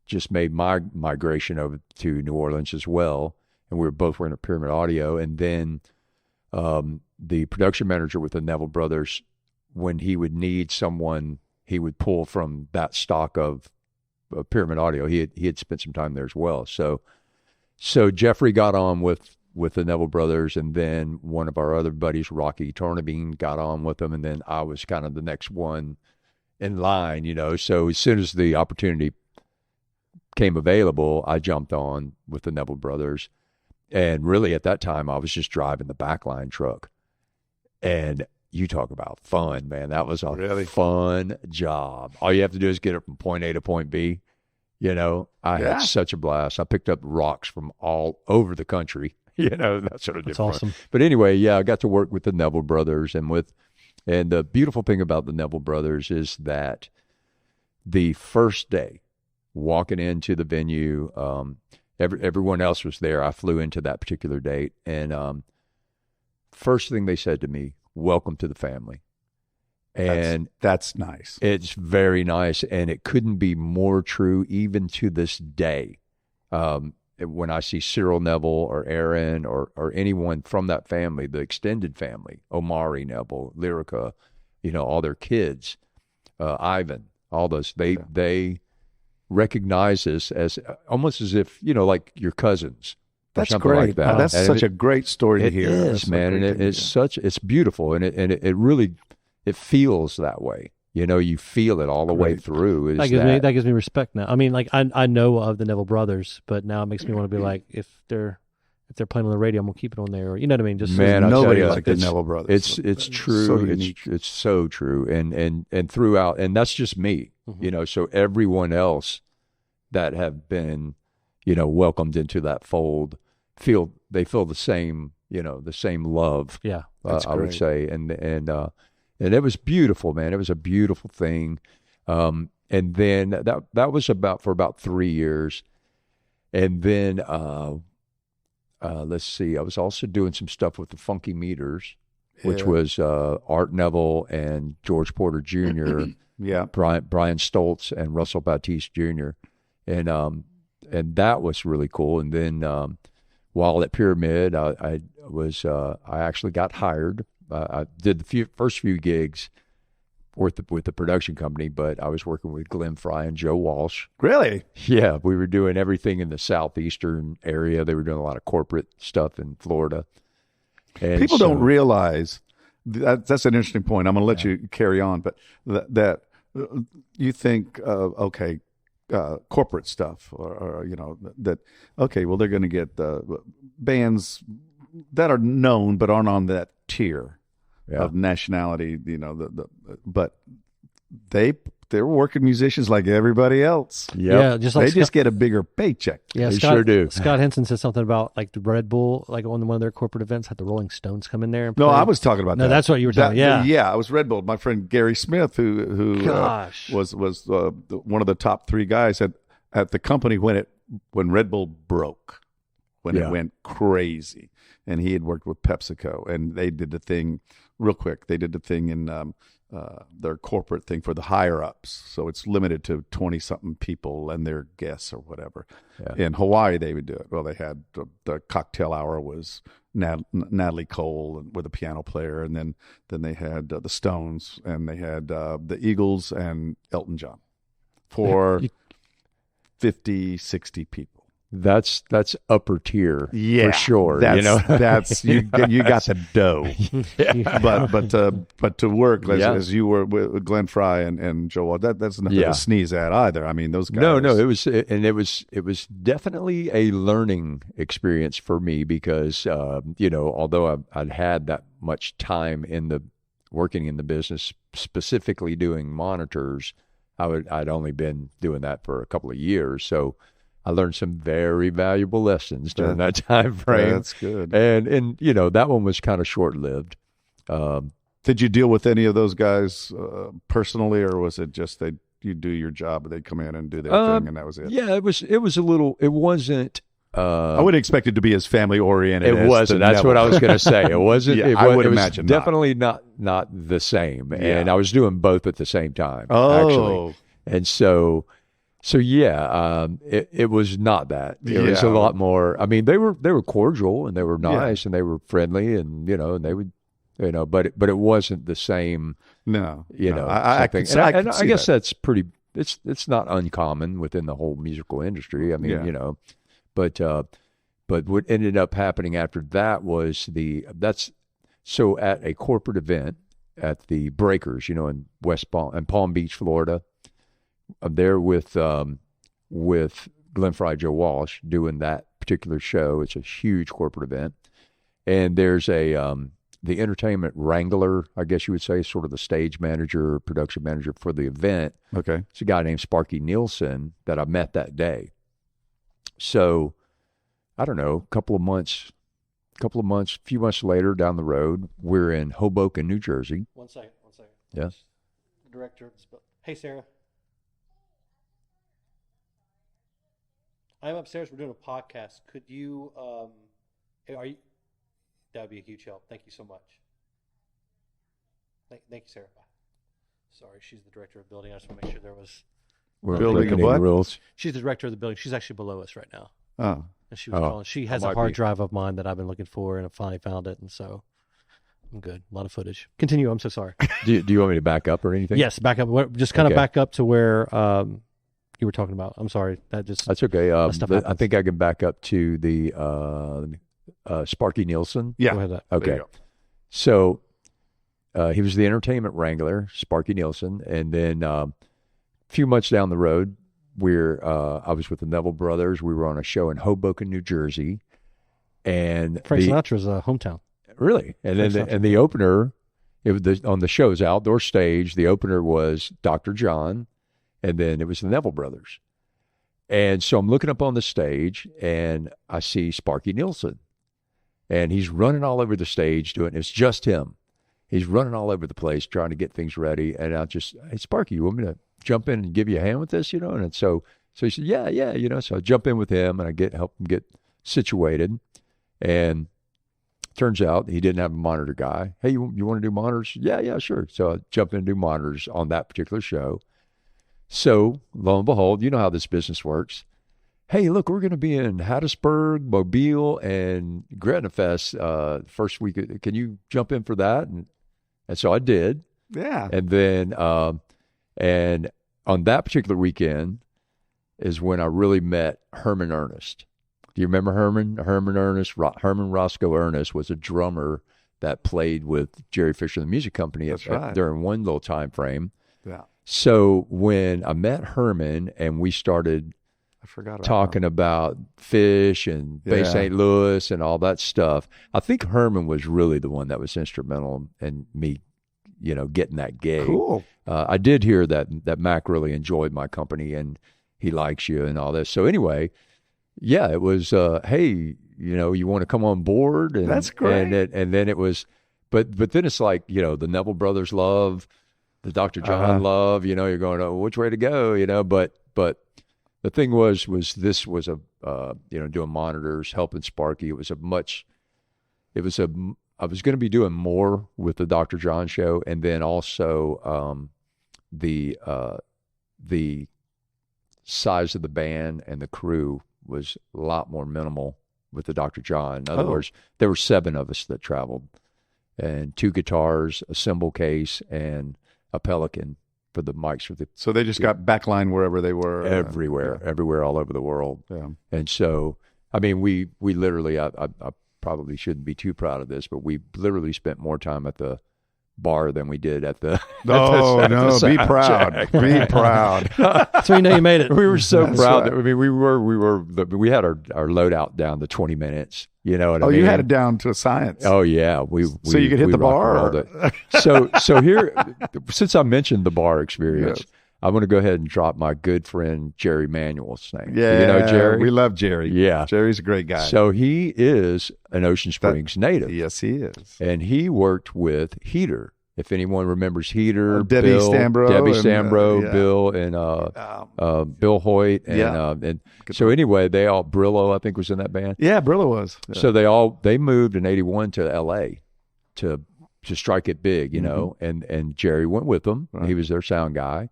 A: just made my migration over to New Orleans as well, and we were both working at Pyramid Audio, and then the production manager with the Neville Brothers, when he would need someone, he would pull from that stock of Pyramid Audio. He had spent some time there as well. So Jeffrey got on with the Neville Brothers, and then one of our other buddies, Rocky Tornabine, got on with them, and then I was kind of the next one in line, So as soon as the opportunity came available, I jumped on with the Neville Brothers. And really at that time, I was just driving the backline truck. And you talk about fun, man. That was a fun job. All you have to do is get it from point A to point B. I had such a blast. I picked up rocks from all over the country, that sort of
C: That's awesome.
A: But anyway, I got to work with the Neville Brothers, and the beautiful thing about the Neville Brothers is that the first day walking into the venue, everyone else was there. I flew into that particular date, and first thing they said to me, "Welcome to the family." And
B: that's nice.
A: It's very nice, and it couldn't be more true even to this day. When I see Cyril Neville or Aaron or anyone from that family, the extended family, Omari Neville, Lyrica, all their kids, Ivan, all those, they recognize this as almost as if, like your cousins.
B: That's great.
A: Like that.
B: That's such a great story to hear.
A: It is, man, and it's beautiful, and it really feels that way. You feel it all the way through.
C: That gives me respect now. I mean, like I know of the Neville Brothers, but now it makes me want to be like, if they're playing on the radio, I'm gonna keep it on there. Or, you know what I mean? Just
B: nobody like the Neville Brothers.
A: It's true. So it's so true, and throughout, and that's just me.
C: Mm-hmm.
A: So everyone else that have been, welcomed into that fold feel the same, the same love.
C: Yeah,
A: I would say, and it was beautiful, man. It was a beautiful thing. And then that was for about 3 years. And then, let's see, I was also doing some stuff with the Funky Meters, which was Art Neville and George Porter Jr., Brian Stoltz and Russell Batiste Jr. And that was really cool. And then while at Pyramid, I actually got hired. I did the first few gigs with the production company, but I was working with Glenn Fry and Joe Walsh.
B: Really?
A: Yeah, we were doing everything in the southeastern area. They were doing a lot of corporate stuff in Florida. And
B: people don't realize that's an interesting point. I'm going to let you carry on, but that you think, okay, corporate stuff, or that okay, well, they're going to get bands that are known but aren't on that tier of nationality, but they're working musicians like everybody else.
A: Yep.
C: Yeah,
B: they just get a bigger paycheck.
C: Yeah,
A: they
C: Scott,
A: sure do.
C: Scott Henson said something about like the Red Bull, like on one of their corporate events, had the Rolling Stones come in there and play.
B: No, I was talking about that.
C: No, that's what you were talking about.
B: Yeah, I was Red Bull. My friend Gary Smith, who was one of the top 3 guys at the company when Red Bull broke, when it went crazy, and he had worked with PepsiCo, and they did the thing real quick. They did the thing in their corporate thing for the higher ups, so it's limited to 20-something people and their guests or whatever. In Hawaii, they would do it. Well, they had the cocktail hour was Natalie Cole with a piano player, and then they had the Stones, and they had the Eagles and Elton John for 50, 60 people.
A: That's upper tier, for sure.
B: That's you got the dough. But to work as you were with Glenn Fry and Joe Wall, that's nothing to sneeze at either. I mean, those guys.
A: No, it was definitely a learning experience for me because although I'd had that much time working in the business, specifically doing monitors, I'd only been doing that for a couple of years, so I learned some very valuable lessons during that time frame.
B: That's good.
A: And that one was kind of short-lived.
B: Did you deal with any of those guys personally, or was it just you do your job and they'd come in and do their thing and that was it?
A: Yeah, it was a little. It wasn't.
B: I wouldn't expect it to be as family oriented.
A: It wasn't. That's what I was going to say. It wasn't.
B: I would imagine
A: definitely not the same. And I was doing both at the same time.
B: Oh,
A: actually. And so yeah, it was not that. It was a lot more. I mean, they were cordial and they were nice and they were friendly and and they would but it wasn't the same.
B: No,
A: I guess that's pretty. It's not uncommon within the whole musical industry. I mean, but what ended up happening after that was so at a corporate event at the Breakers, in Palm Beach, Florida. I'm there with Glenn Fry, Joe Walsh doing that particular show. It's a huge corporate event, and there's the entertainment wrangler, I guess you would say, sort of the stage manager or production manager for the event.
B: Okay,
A: it's a guy named Sparky Nielsen that I met that day. So I don't know, a few months later down the road, we're in Hoboken, New Jersey.
C: One second.
A: Yes.
C: The director. Hey, Sarah. I'm upstairs. We're doing a podcast. Could you, that would be a huge help. Thank you so much. Thank you, Sarah. Bye. Sorry, she's the director of the building. I just want to make sure
A: we're
B: building
A: breaking any rules.
C: She's the director of the building. She's actually below us right now.
B: Oh.
C: And she was calling. She has a hard drive of mine that I've been looking for, and I finally found it, and so I'm good. A lot of footage. Continue. I'm so sorry.
A: Do you want me to back up or anything?
C: Yes, back up. Just kind of back up to where you were talking about. I'm sorry. That's
A: okay. I think I can back up to the Sparky Nielsen.
B: Yeah.
C: Go ahead.
A: Okay. So he was the entertainment wrangler, Sparky Nielsen, and then a few months down the road, I was with the Neville Brothers. We were on a show in Hoboken, New Jersey, and
C: Frank Sinatra's hometown.
A: Really, and then the opener, on the show's outdoor stage. The opener was Dr. John. And then it was the Neville Brothers. And so I'm looking up on the stage, and I see Sparky Nielsen. And he's running all over the stage it's just him. He's running all over the place trying to get things ready. And hey, Sparky, you want me to jump in and give you a hand with this, And so he said, yeah. So I jump in with him, and I help him get situated. And turns out he didn't have a monitor guy. Hey, you want to do monitors? Yeah, sure. So I jump in and do monitors on that particular show. So, lo and behold, you know how this business works. hey, look, we're going to be in Hattiesburg, Mobile, and Gretna Fest first week. Can you jump in for that? And so I did.
B: Yeah.
A: And then, and on that particular weekend is when I really met Herman Ernest. Do you remember Herman? Herman Roscoe Ernest was a drummer that played with Jerry Fisher and the Music Company during one little time frame.
B: Yeah.
A: So when I met Herman and we started talking about Fish and Bay St. Louis and all that stuff, I think Herman was really the one that was instrumental in me, getting that gig.
B: Cool.
A: I did hear that Mac really enjoyed my company and he likes you and all this. So anyway, yeah, it was, hey, you want to come on board? And
B: that's great.
A: And then it was, but then it's like, the Neville Brothers love, the Dr. John love, you're going, oh, which way to go, but the thing was this was doing monitors, helping Sparky. I was going to be doing more with the Dr. John show. And then also, the size of the band and the crew was a lot more minimal with the Dr. John. In other words, there were 7 of us that traveled, and 2 guitars, a cymbal case, and a Pelican for the mics.
B: So they just got backline wherever they were.
A: Everywhere, all over the world. Yeah. And so, I mean, we literally, I probably shouldn't be too proud of this, but we literally spent more time at the bar than we did at the
B: be proud. Be proud.
C: So you made it.
A: We were so proud that we had our loadout down to 20 minutes. You know what I mean?
B: You had it down to a science.
A: Oh yeah,
B: so you could hit the bar.
A: So here, since I mentioned the bar experience, I'm going to go ahead and drop my good friend Jerry Manuel's name.
B: Yeah, Jerry. We love Jerry.
A: Yeah,
B: Jerry's a great guy.
A: So he is an Ocean Springs native.
B: Yes, he is.
A: And he worked with Heater. If anyone remembers Heater,
B: Debbie Stambro,
A: Bill, and Bill Hoyt, and so anyway, Brillo, I think, was in that band.
B: Yeah, Brillo was. Yeah.
A: So they moved in '81 to L.A. to strike it big, and Jerry went with them. Right. He was their sound guy.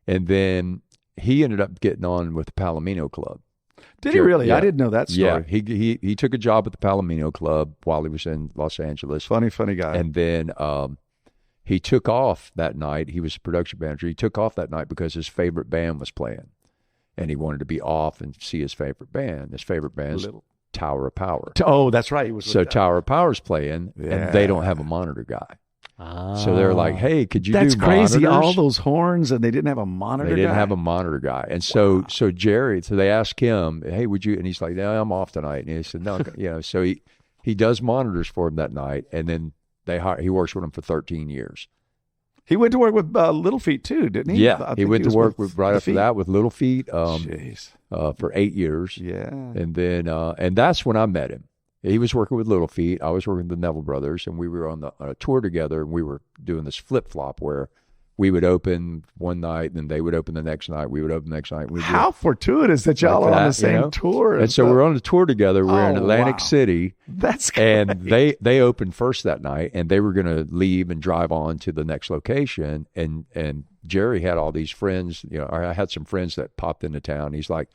A: And then he ended up getting on with the Palomino Club.
B: Did he really? Yeah. I didn't know that story.
A: Yeah, he took a job at the Palomino Club while he was in Los Angeles.
B: Funny guy.
A: And then he took off that night. He was a production manager. He took off that night because his favorite band was playing. And he wanted to be off and see his favorite band. His favorite band's Tower of Power.
B: Oh, that's right. He was
A: Tower of Power's playing, and they don't have a monitor guy. So they're like, hey, could you do monitors?
B: That's crazy. All those horns, and they didn't have a monitor guy?
A: They didn't have a monitor guy. And so Jerry, so they asked him, hey, would you? And he's like, no, I'm off tonight. And he said, no, so he does monitors for him that night. And then he works with him for 13 years.
B: He went to work with Little Feat too, didn't he?
A: Yeah, he went to work right after that with Little Feat for 8 years.
B: Yeah.
A: And then, and that's when I met him. He was working with Little Feat. I was working with the Neville Brothers, and we were on a tour together, and we were doing this flip-flop where we would open one night, and then they would open the next night. We would open the next night.
B: How fortuitous that y'all are on the same tour.
A: And so we're on the tour together. We're in Atlantic City.
B: That's great.
A: And they opened first that night, and they were going to leave and drive on to the next location. And Jerry had all these friends. I had some friends that popped into town. He's like,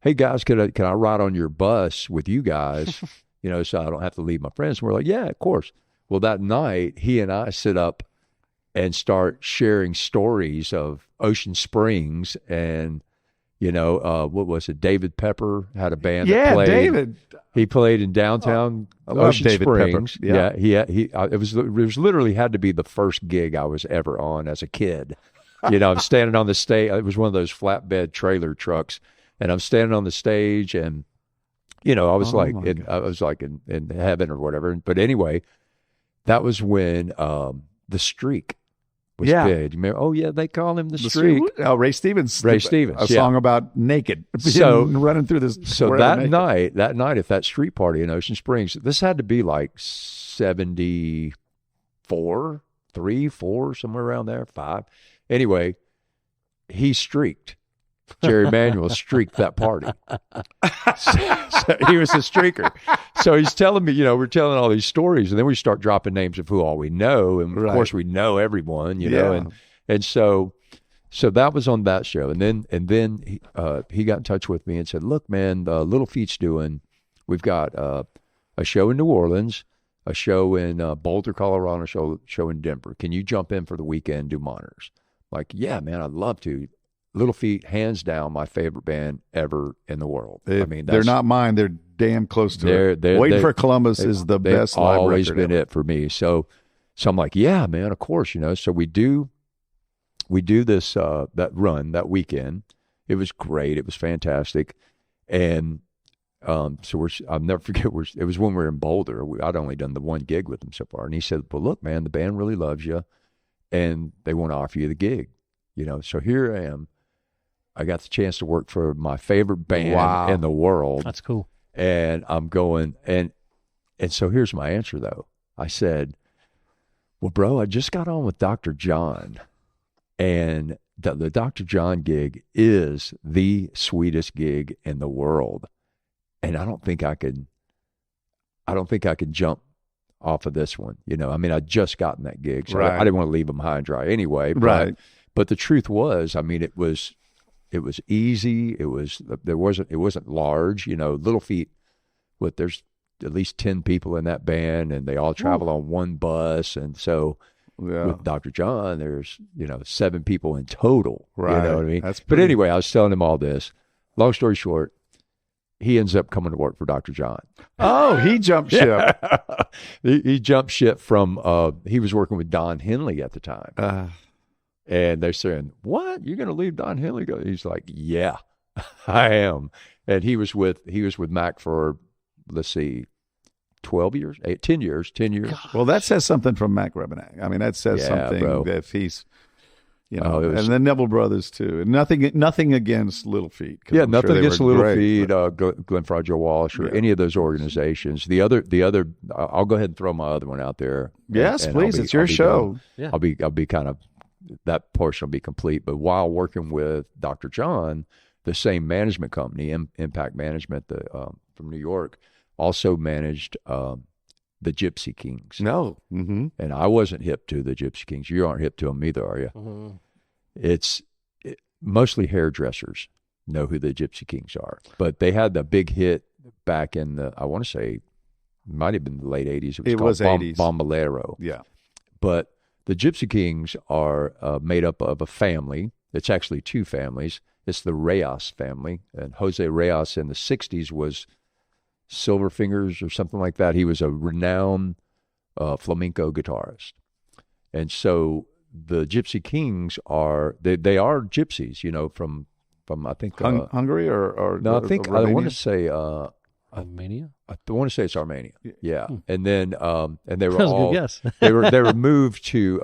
A: hey, guys, can I ride on your bus with you guys, so I don't have to leave my friends? And we're like, yeah, of course. Well, that night, he and I sit up and start sharing stories of Ocean Springs and, what was it? David Pepper had a band that played.
B: David.
A: He played in downtown Ocean Springs.
B: Pepper.
A: Yeah. It was literally had to be the first gig I was ever on as a kid. I'm standing on the stage. It was one of those flatbed trailer trucks. And I'm standing on the stage, and I was in heaven or whatever. But anyway, that was when The Streak was big. You remember? Oh yeah, they call him the Streak.
B: Ray Stevens.
A: A
B: song about naked.
A: So
B: running through this.
A: So that night at that street party in Ocean Springs, this had to be like 74, 3, 4, somewhere around there, 5. Anyway, he streaked. Jerry Manuel streaked that party. So he was a streaker. So he's telling me, we're telling all these stories, and then we start dropping names of who all we know, and of course we know everyone, know, and so So that was on that show, and then he got in touch with me and said, "Look, man, Little Feat's doing. We've got a show in New Orleans, a show in Boulder, Colorado, show in Denver. Can you jump in for the weekend and do monitors?" Like, yeah, man, I'd love to. Little Feat, hands down, my favorite band ever in the world. I mean,
B: they're not mine. They're damn close to it. Waiting for Columbus is the best live record.
A: Always been it for me. So I'm like, yeah, man, of course, So we do this that run that weekend. It was great. It was fantastic, and so I'll never forget. It was when we were in Boulder. I'd only done the one gig with them so far, and he said, "Well, look, man, the band really loves you, and they want to offer you the gig." So here I am. I got the chance to work for my favorite band in the world.
C: That's cool.
A: And I'm going, and so here's my answer, though. I said, well, bro, I just got on with Dr. John, and the Dr. John gig is the sweetest gig in the world. And I don't think I could jump off of this one. I mean, I just gotten that gig, so I didn't want to leave them high and dry anyway. But the truth was, I mean, it was easy. It wasn't large. Little Feat, there's at least 10 people in that band, and they all travel on one bus. And so with Dr. John, there's 7 people in total.
B: Right.
A: You know what I mean? But anyway, I was telling him all this. Long story short, he ends up coming to work for Dr. John.
B: Oh, he jumped ship.
A: He jumped ship from. He was working with Don Henley at the time. And they're saying, "What? You're going to leave Don Henley?" He's like, "Yeah, I am." And he was with Mac for, let's see, 10 years.
B: Well, that says something from Mac Rebenak. I mean, that says something, bro. That if he's, and the Neville Brothers too. And nothing against Little Feat.
A: Yeah, nothing against Little Feat, Glenn Fry, Joe Walsh, or any of those organizations. The other, I'll go ahead and throw my other one out there.
B: Yes, please. It's your show.
A: Yeah. I'll be kind of. That portion will be complete. But while working with Dr. John, the same management company, Impact Management, from New York, also managed the Gypsy Kings.
B: No. Mm-hmm.
A: And I wasn't hip to the Gypsy Kings. You aren't hip to them either, are you? Mm-hmm. It's mostly hairdressers know who the Gypsy Kings are. But they had the big hit back in I want to say, might have been the late 80s.
B: It was 80s.
A: Bombolero.
B: Yeah.
A: But the Gypsy Kings are made up of a family. It's actually 2 families. It's the Reyes family. And Jose Reyes in the 60s was Silver Fingers or something like that. He was a renowned flamenco guitarist. And so the Gypsy Kings are gypsies, from I think
B: Hungary or
A: no, I think
B: Romania?
A: I want to say
C: Armenia.
A: I want to say it's Armenia. Yeah, and then and they were
C: That was a
A: all
C: good guess.
A: they were moved to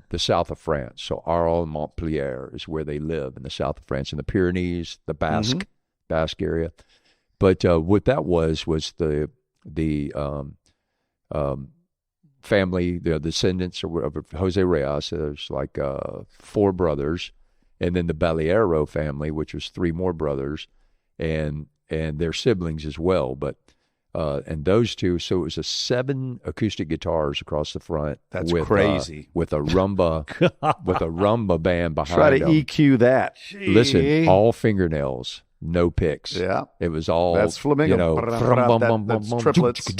A: the south of France. So Arles, Montpellier is where they live in the south of France, in the Pyrenees, the Basque area. But what that was the family, the descendants of Jose Reyes. There's like 4 brothers, and then the Baliero family, which was 3 more brothers, and their siblings as well. But and those 2, so it was 7 acoustic guitars across the front.
B: That's crazy.
A: With a rumba band behind
B: Try to
A: them.
B: EQ that.
A: Listen, all fingernails, no picks.
B: Yeah,
A: it was all
B: that's flamenco. That's triplets.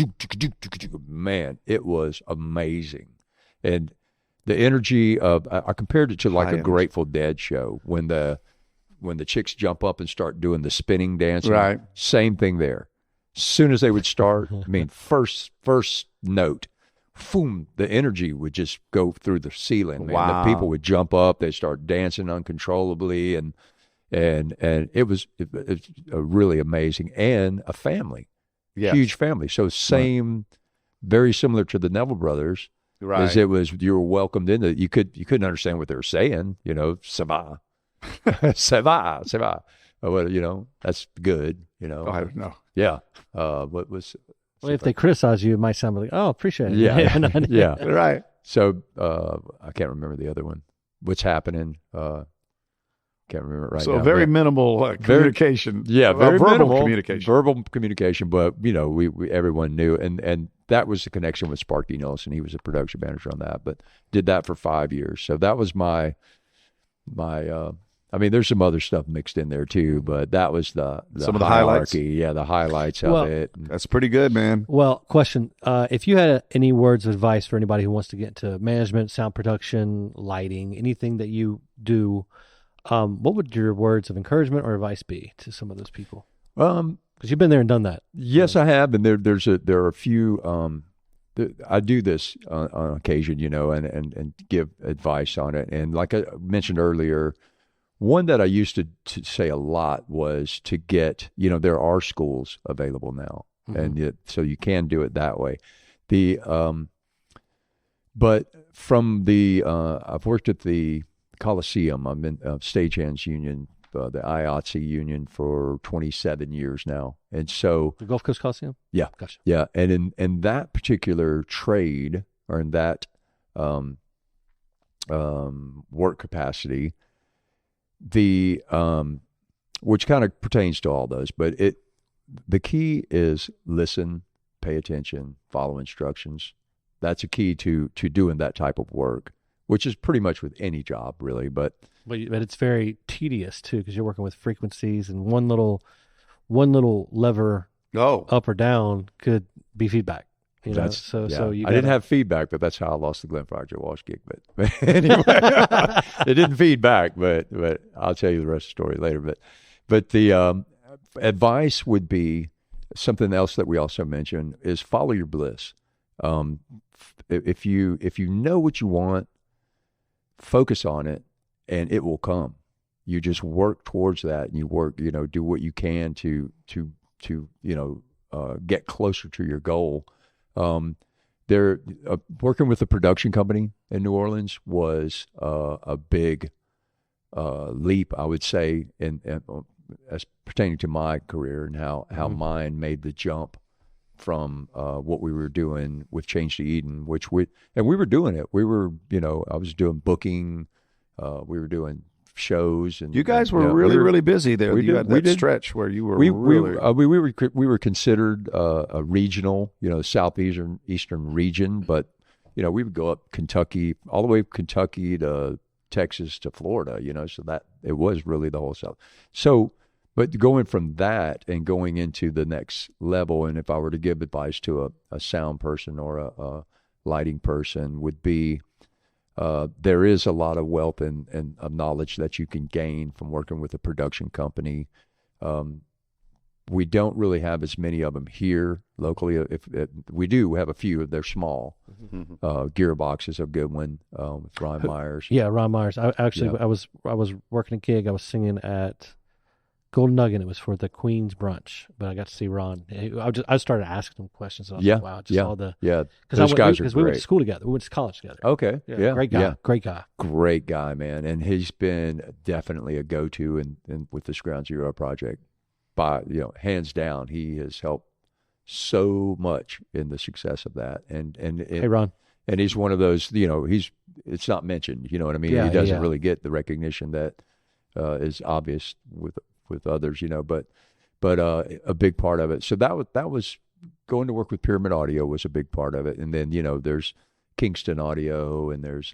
A: Man, it was amazing, and the energy of I compared it to like a Grateful Dead show when the chicks jump up and start doing the spinning dancing.
B: Right,
A: same thing there. As soon as they would start, I mean, first note, boom, the energy would just go through the ceiling. Man.
B: Wow.
A: The people would jump up, they'd start dancing uncontrollably, and it was really amazing, and a family, huge family. So very similar to the Neville Brothers,
B: right?
A: As it was, you were welcomed in. You couldn't understand what they were saying, ça va, ça va. Well, that's good,
B: I don't know.
A: Yeah. What was?
C: Well, if they criticize you, it might sound like, "Oh, appreciate it."
A: Yeah. Yeah.
B: Right.
A: So I can't remember the other one. What's happening? Can't remember it right now.
B: So very minimal communication.
A: Very
B: verbal
A: minimal
B: communication.
A: Verbal communication, but we everyone knew, and that was the connection with Sparky Nelson. He was a production manager on that, but did that for 5 years. So that was my I mean, there's some other stuff mixed in there too, but that was the
B: some of the highlights.
A: Yeah, the highlights of it.
B: That's pretty good, man.
C: Well, question: if you had any words of advice for anybody who wants to get into management, sound production, lighting, anything that you do, what would your words of encouragement or advice be to some of those people? Because you've been there and done that.
A: Yes, I have, and there are a few. I do this on occasion, and give advice on it. And like I mentioned earlier, one that I used to say a lot was to get, there are schools available now, and so you can do it that way. But from I've worked at the Coliseum. I'm in Stagehands Union, the IATSE union for 27 years now, and so
C: the Gulf Coast Coliseum.
A: Yeah,
C: gotcha.
A: Yeah, and in that particular trade or in that work capacity, which kind of pertains to all those, but the key is listen, pay attention, follow instructions. That's a key to doing that type of work, which is pretty much with any job, really. But
C: it's very tedious too, because you're working with frequencies, and one little lever up or down could be feedback. So you
A: I didn't have feedback, but that's how I lost the Glenn Fryer Walsh gig. But anyway, it didn't feedback, but I'll tell you the rest of the story later. But the advice would be something else that we also mentioned is follow your bliss. If you know what you want, focus on it, and it will come. You just work towards that, and you work, do what you can to get closer to your goal. They're working with a production company in New Orleans was a big leap, I would say, in as pertaining to my career and how mine made the jump from what we were doing with Change to Eden, we were doing it. We were, I was doing booking, we were doing shows, and
B: you guys were really busy there. You had that stretch where you were
A: we were considered a regional, southeastern region, but we would go up Kentucky, all the way from Kentucky to Texas to Florida, so that it was really the whole South. So, but going from that and going into the next level, and if I were to give advice to a sound person or a lighting person, would be there is a lot of wealth and knowledge that you can gain from working with a production company. We don't really have as many of them here locally. If we do have a few, they're small. Gearbox is a good one with Ron Myers.
C: Yeah, Ron Myers. I was working a gig. I was singing at Golden Nugget. It was for the Queen's brunch, but I got to see Ron. I started asking him questions. And I was like, wow, just all the because we went to school together. We went to college together.
A: Okay,
C: great guy,
A: great guy, man. And he's been definitely a go-to in with this Ground Zero project. By hands down, he has helped so much in the success of that. And
C: hey, Ron,
A: and he's one of those. It's not mentioned. You know what I mean?
C: Yeah,
A: he doesn't really get the recognition that is obvious with others, but a big part of it. So that was going to work with Pyramid Audio was a big part of it. And then, there's Kingston Audio, and there's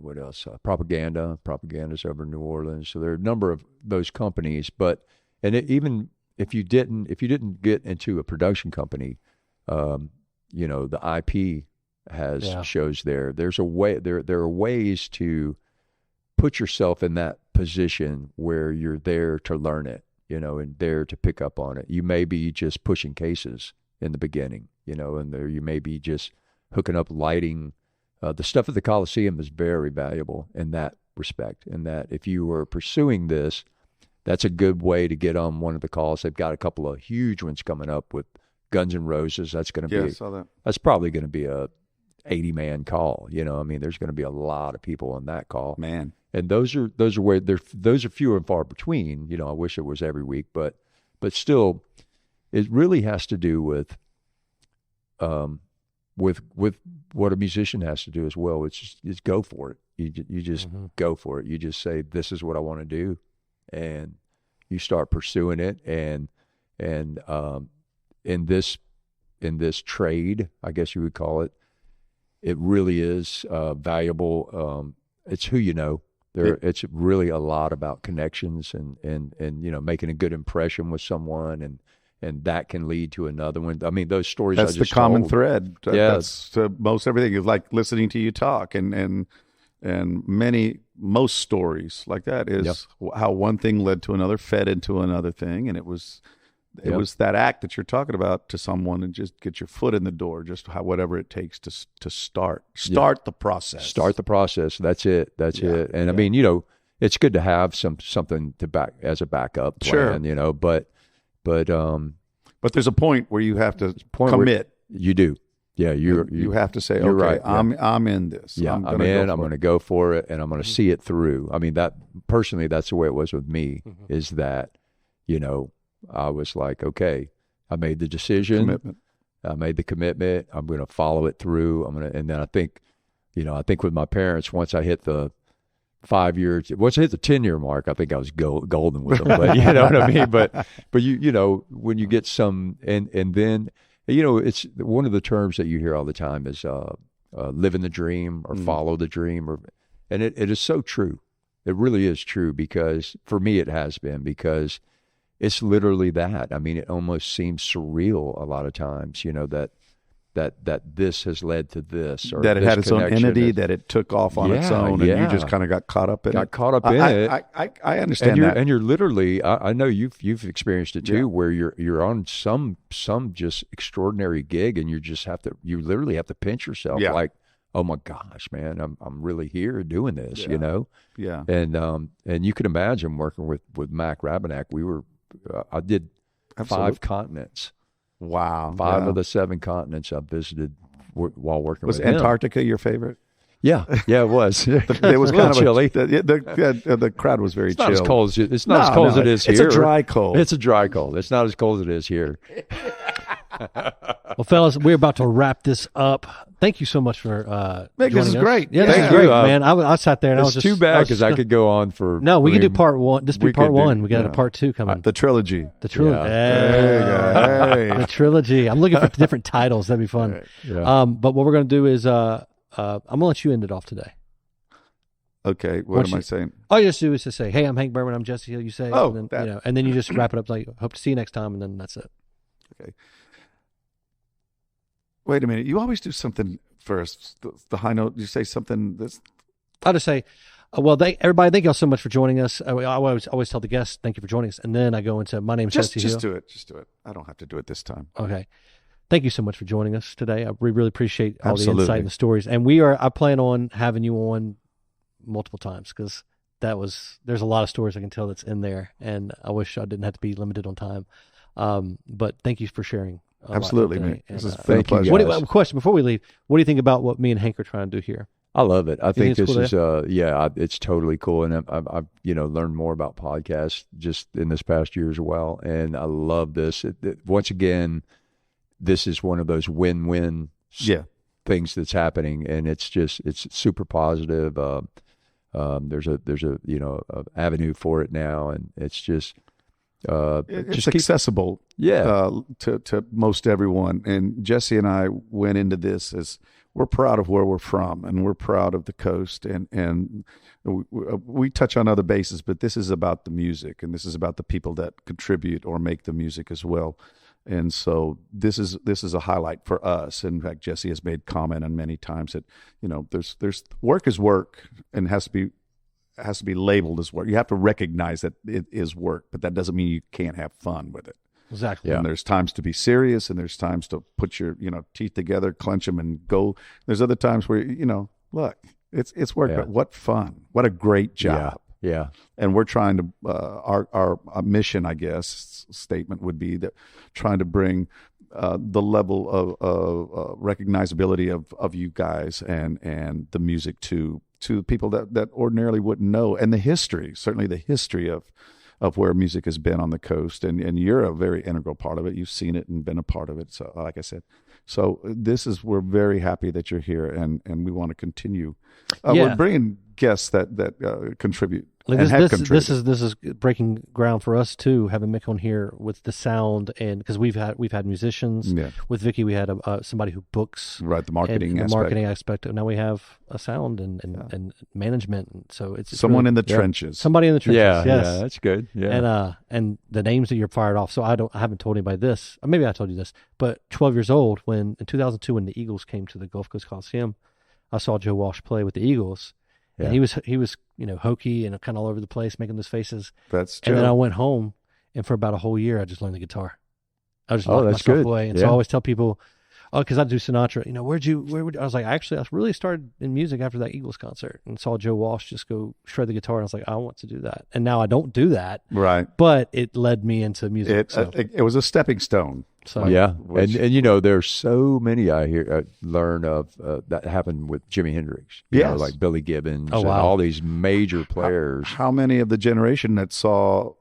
A: what else? Propaganda's over in New Orleans. So there are a number of those companies, even if you didn't get into a production company, the IP has shows there. There's a way, there are ways to put yourself in that position where you're there to learn it, and there to pick up on it. You may be just pushing cases in the beginning, and there you may be just hooking up lighting. The stuff at the Coliseum is very valuable in that respect, in that if you were pursuing this, that's a good way to get on one of the calls. They've got a couple of huge ones coming up with Guns N' Roses. That's going to be,
B: I saw that.
A: That's probably going to be a 80-man call. There's going to be a lot of people on that call,
B: man.
A: And those are few and far between. I wish it was every week, but still, it really has to do with what a musician has to do as well. It's go for it. You just go for it. You just say, this is what I want to do, and you start pursuing it. And in this trade, I guess you would call it, it really is valuable. It's who you know. It's really a lot about connections and making a good impression with someone, and that can lead to another one. I mean, those stories.
B: That's
A: I just
B: the common
A: told,
B: thread.
A: Yeah,
B: That's most everything is like listening to you talk, and most stories like that is how one thing led to another, fed into another thing, and it was that act that you're talking about to someone, and just get your foot in the door, just whatever it takes to start the process.
A: Start the process. That's it. And I mean, it's good to have something to back as a backup plan.
B: Sure.
A: But
B: there's a point where you have to commit.
A: You do. Yeah, you
B: have to say, okay,
A: right.
B: I'm in this.
A: Yeah, I'm going to go for it, and I'm going to see it through. I mean, that's the way it was with me. Mm-hmm. Is that, I was like, okay, I made the decision.
B: Commitment.
A: I made the commitment. I'm going to follow it through. And then I think with my parents, once I hit the 5 years, once I hit the 10-year mark, I think I was golden with them. But you know what I mean? But when you get some, and then, it's one of the terms that you hear all the time is living the dream or follow the dream, and it is so true. It really is true, because for me it has been, because it's literally that. I mean, it almost seems surreal a lot of times, that this has led to this, or
B: that it
A: this
B: had its own entity, that it took off on its own, and you just kind of got caught up in it. I understand that.
A: And you're literally, I know you've experienced it too, where you're on some just extraordinary gig, and you literally have to pinch yourself, like, oh my gosh, man, I'm really here doing this,
B: Yeah.
A: And you can imagine working with Mac Rabenak. I did 5 continents.
B: Wow.
A: 5 of the 7 continents I visited while working with him.
B: Was Antarctica your favorite?
A: Yeah, it was.
B: It was kind of
A: chilly.
B: The crowd was very chill.
A: It's not as cold as it is here.
B: It's a dry cold.
A: It's a dry cold. It's not as cold as it is here.
C: Well, fellas, we're about to wrap this up. Thank you so much for
B: Mick, this is great.
C: Yeah, this is great, man. I sat there and I was just...
A: It's too bad, because I could go on for...
C: No, we can do part 1. This will be part 1. We got a part 2 coming.
B: The trilogy.
C: The trilogy.
B: Yeah. Hey.
C: The trilogy. I'm looking for different titles. That'd be fun.
A: Yeah.
C: But what we're going to do is I'm going to let you end it off today.
B: Okay. What am I saying?
C: All you just do is to say, hey, I'm Hank Berman. I'm Jesse Hill. You say, and then, and then you just wrap it up like, hope to see you next time, and then that's it.
B: Okay. Wait a minute. You always do something first. The high note. You say something that's...
C: I'll just say, everybody, thank y'all so much for joining us. I always tell the guests, thank you for joining us. And then I go into, my name is Jesse Hill.
B: Just do it. I don't have to do it this time.
C: Okay. Thank you so much for joining us today. We really appreciate all the insight and the stories. And I plan on having you on multiple times, because there's a lot of stories I can tell that's in there. And I wish I didn't have to be limited on time. But thank you for sharing.
B: Absolutely, man. This is
A: a pleasure.
C: Question before we leave: what do you think about what me and Hank are trying to do here?
A: I love it. I think this
C: cool
A: is it's totally cool, and I've learned more about podcasts just in this past year as well, and I love this. Once again, this is one of those win-win things that's happening, and it's super positive. There's a avenue for it now, and it's just.
B: It's accessible to most everyone, and Jesse and I went into this as we're proud of where we're from, and we're proud of the coast, and we touch on other bases, but this is about the music, and this is about the people that contribute or make the music as well. And so this is a highlight for us. In fact, Jesse has made comment on many times that there's work is work, and has to be labeled as work. You have to recognize that it is work, but that doesn't mean you can't have fun with it.
C: Exactly.
B: And there's times to be serious, and there's times to put your teeth together, clench them, and go. There's other times where look, it's work, but what fun! What a great job!
A: Yeah.
B: And we're trying to our mission, I guess, statement would be that trying to bring the level of recognizability of you guys and the music to people that ordinarily wouldn't know, and certainly the history of where music has been on the coast, and you're a very integral part of it. You've seen it and been a part of it. So, like I said, we're very happy that you're here, and we want to continue. We're bringing guests that contribute.
C: Like
B: and have
C: this
B: contributed.
C: this is breaking ground for us too, having Mick on here with the sound, and because we've had musicians.
B: Yeah.
C: With Vicky, we had somebody who books,
B: Right, the marketing
C: and
B: aspect.
C: the marketing aspect. And now we have a sound and management. And so it's
B: Someone
C: really,
B: in the trenches.
C: somebody in the trenches.
A: Yeah,
C: yes.
A: yeah, that's good. Yeah.
C: And the names that you're fired off. So I haven't told anybody this. Or maybe I told you this, but 12 years old in 2002 when the Eagles came to the Gulf Coast Coliseum, I saw Joe Walsh play with the Eagles.
A: Yeah.
C: And he was hokey and kind of all over the place, making those faces.
B: That's Joe.
C: And then I went home, and for about a whole year, I just learned the guitar. I just
A: Oh,
C: locked
A: that's
C: myself
A: good.
C: away. And so I always tell people, because I do Sinatra, I was like, I really started in music after that Eagles concert and saw Joe Walsh just go shred the guitar. And I was like, I want to do that. And now I don't do that.
B: Right.
C: But it led me into music.
B: It was a stepping stone.
C: So
A: Yeah,
B: Which-
A: and there's so many I learn of that happened with Jimi Hendrix. You know,
B: Yes.
A: like Billy Gibbons
C: Oh,
A: and
C: wow.
A: all these major players.
B: How many of the generation that saw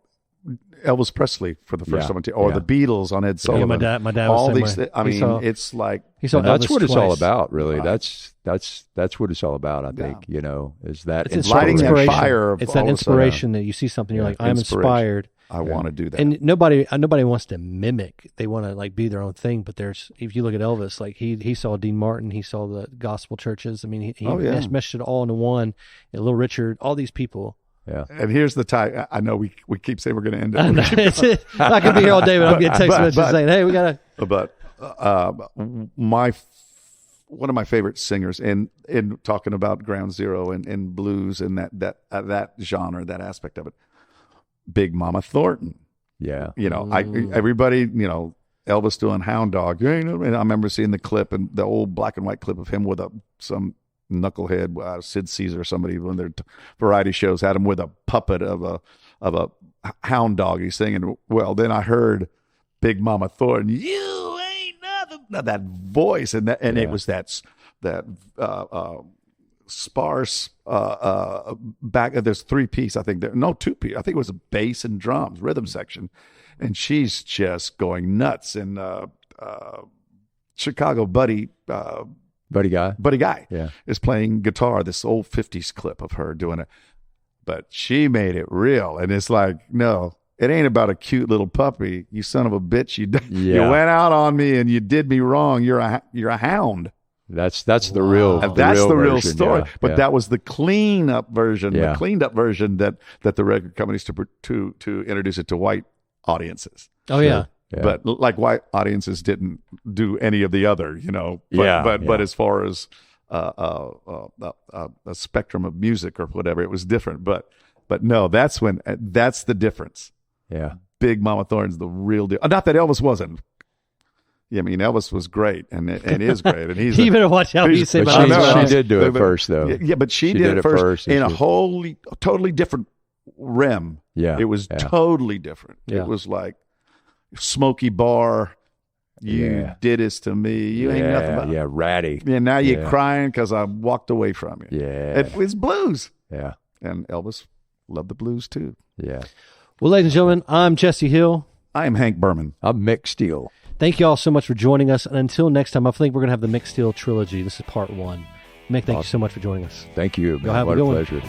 B: Elvis Presley for the first
A: Yeah,
B: time, or
A: yeah.
B: the Beatles on Ed
C: yeah,
B: Sullivan?
C: my dad was
B: all
C: the
B: these.
C: same way.
B: I
C: He
B: mean,
C: saw-
B: it's like
C: he saw
A: And that's
C: Elvis
A: what it's all
C: twice.
A: about, really.
B: Right.
A: That's what it's all about. I think is that
C: It's
B: lighting that
C: inspiration.
B: fire of
C: It's that
B: all of a sudden.
C: inspiration that you see something, you're
A: Yeah,
C: like, I'm
B: inspiration.
C: inspired.
B: I want to do that.
C: And nobody wants to mimic. They want to like be their own thing. But if you look at Elvis, like he saw Dean Martin, he saw the gospel churches. I mean, he meshed it all into one. And Little Richard, all these people.
A: Yeah.
B: And here's the tie. I know we keep saying we're going to end
C: I know,
B: it.
C: I could be here all day, but I'm getting text
B: But-
C: messages
B: but-
C: saying, "Hey, we gotta."
B: But one of my favorite singers in talking about Ground Zero and blues and that genre, that aspect of it, Big Mama Thornton.
A: Yeah.
B: Everybody, Elvis doing Hound Dog. And I remember seeing the clip and the old black and white clip of him with some knucklehead, Sid Caesar or somebody, when their variety shows had him with a puppet of a hound dog. He's singing. Well, then I heard Big Mama Thornton. You ain't nothing. That voice and it was that sparse back. There's 3-piece. I think no 2-piece. I think it was a bass and drums rhythm section, and she's just going nuts. And Chicago Buddy Guy
A: Yeah.
B: is playing guitar. This old 50s clip of her doing it, but she made it real. And it's like, no, it ain't about a cute little puppy. You son of a bitch. You went out on me and you did me wrong. You're a hound.
A: That's the real.
B: And that's the real
A: version,
B: story.
A: yeah,
B: But
A: yeah.
B: that was the clean up version,
A: Yeah.
B: the cleaned up version that the record companies to introduce it to white audiences.
C: Oh yeah.
A: Yeah.
B: But like white audiences didn't do any of the other, But as far as a spectrum of music or whatever, it was different. But no, that's the difference.
A: Yeah.
B: Big Mama Thornton's the real deal. Not that Elvis wasn't. Yeah, I mean, Elvis was great and is great, and he's
C: You better watch out what you say
A: But
C: about
B: I know,
C: Elvis.
A: she did do it
B: But-
A: first, though.
B: Yeah, but she did it first in a
A: and
B: totally different realm.
A: Yeah.
B: It was
A: Yeah.
B: totally different.
C: Yeah.
B: It was like Smoky Bar. You
A: Yeah.
B: did this to me. You ain't nothing but.
A: Yeah, ratty.
B: And now you're
A: Yeah.
B: crying because I walked away from you.
A: Yeah.
B: It's blues.
A: Yeah.
B: And Elvis loved the blues too.
A: Yeah.
C: Well, ladies and gentlemen, I'm Jesse Hill.
B: I am Hank Berman.
A: I'm Mick Steele.
C: Thank you all so much for joining us. And until next time, I think we're going to have the Mick Steele trilogy. This is part 1. Mick, thank you so much for joining us.
A: Thank you.
C: Y'all have a
A: What
C: good
A: a
C: one.
A: pleasure.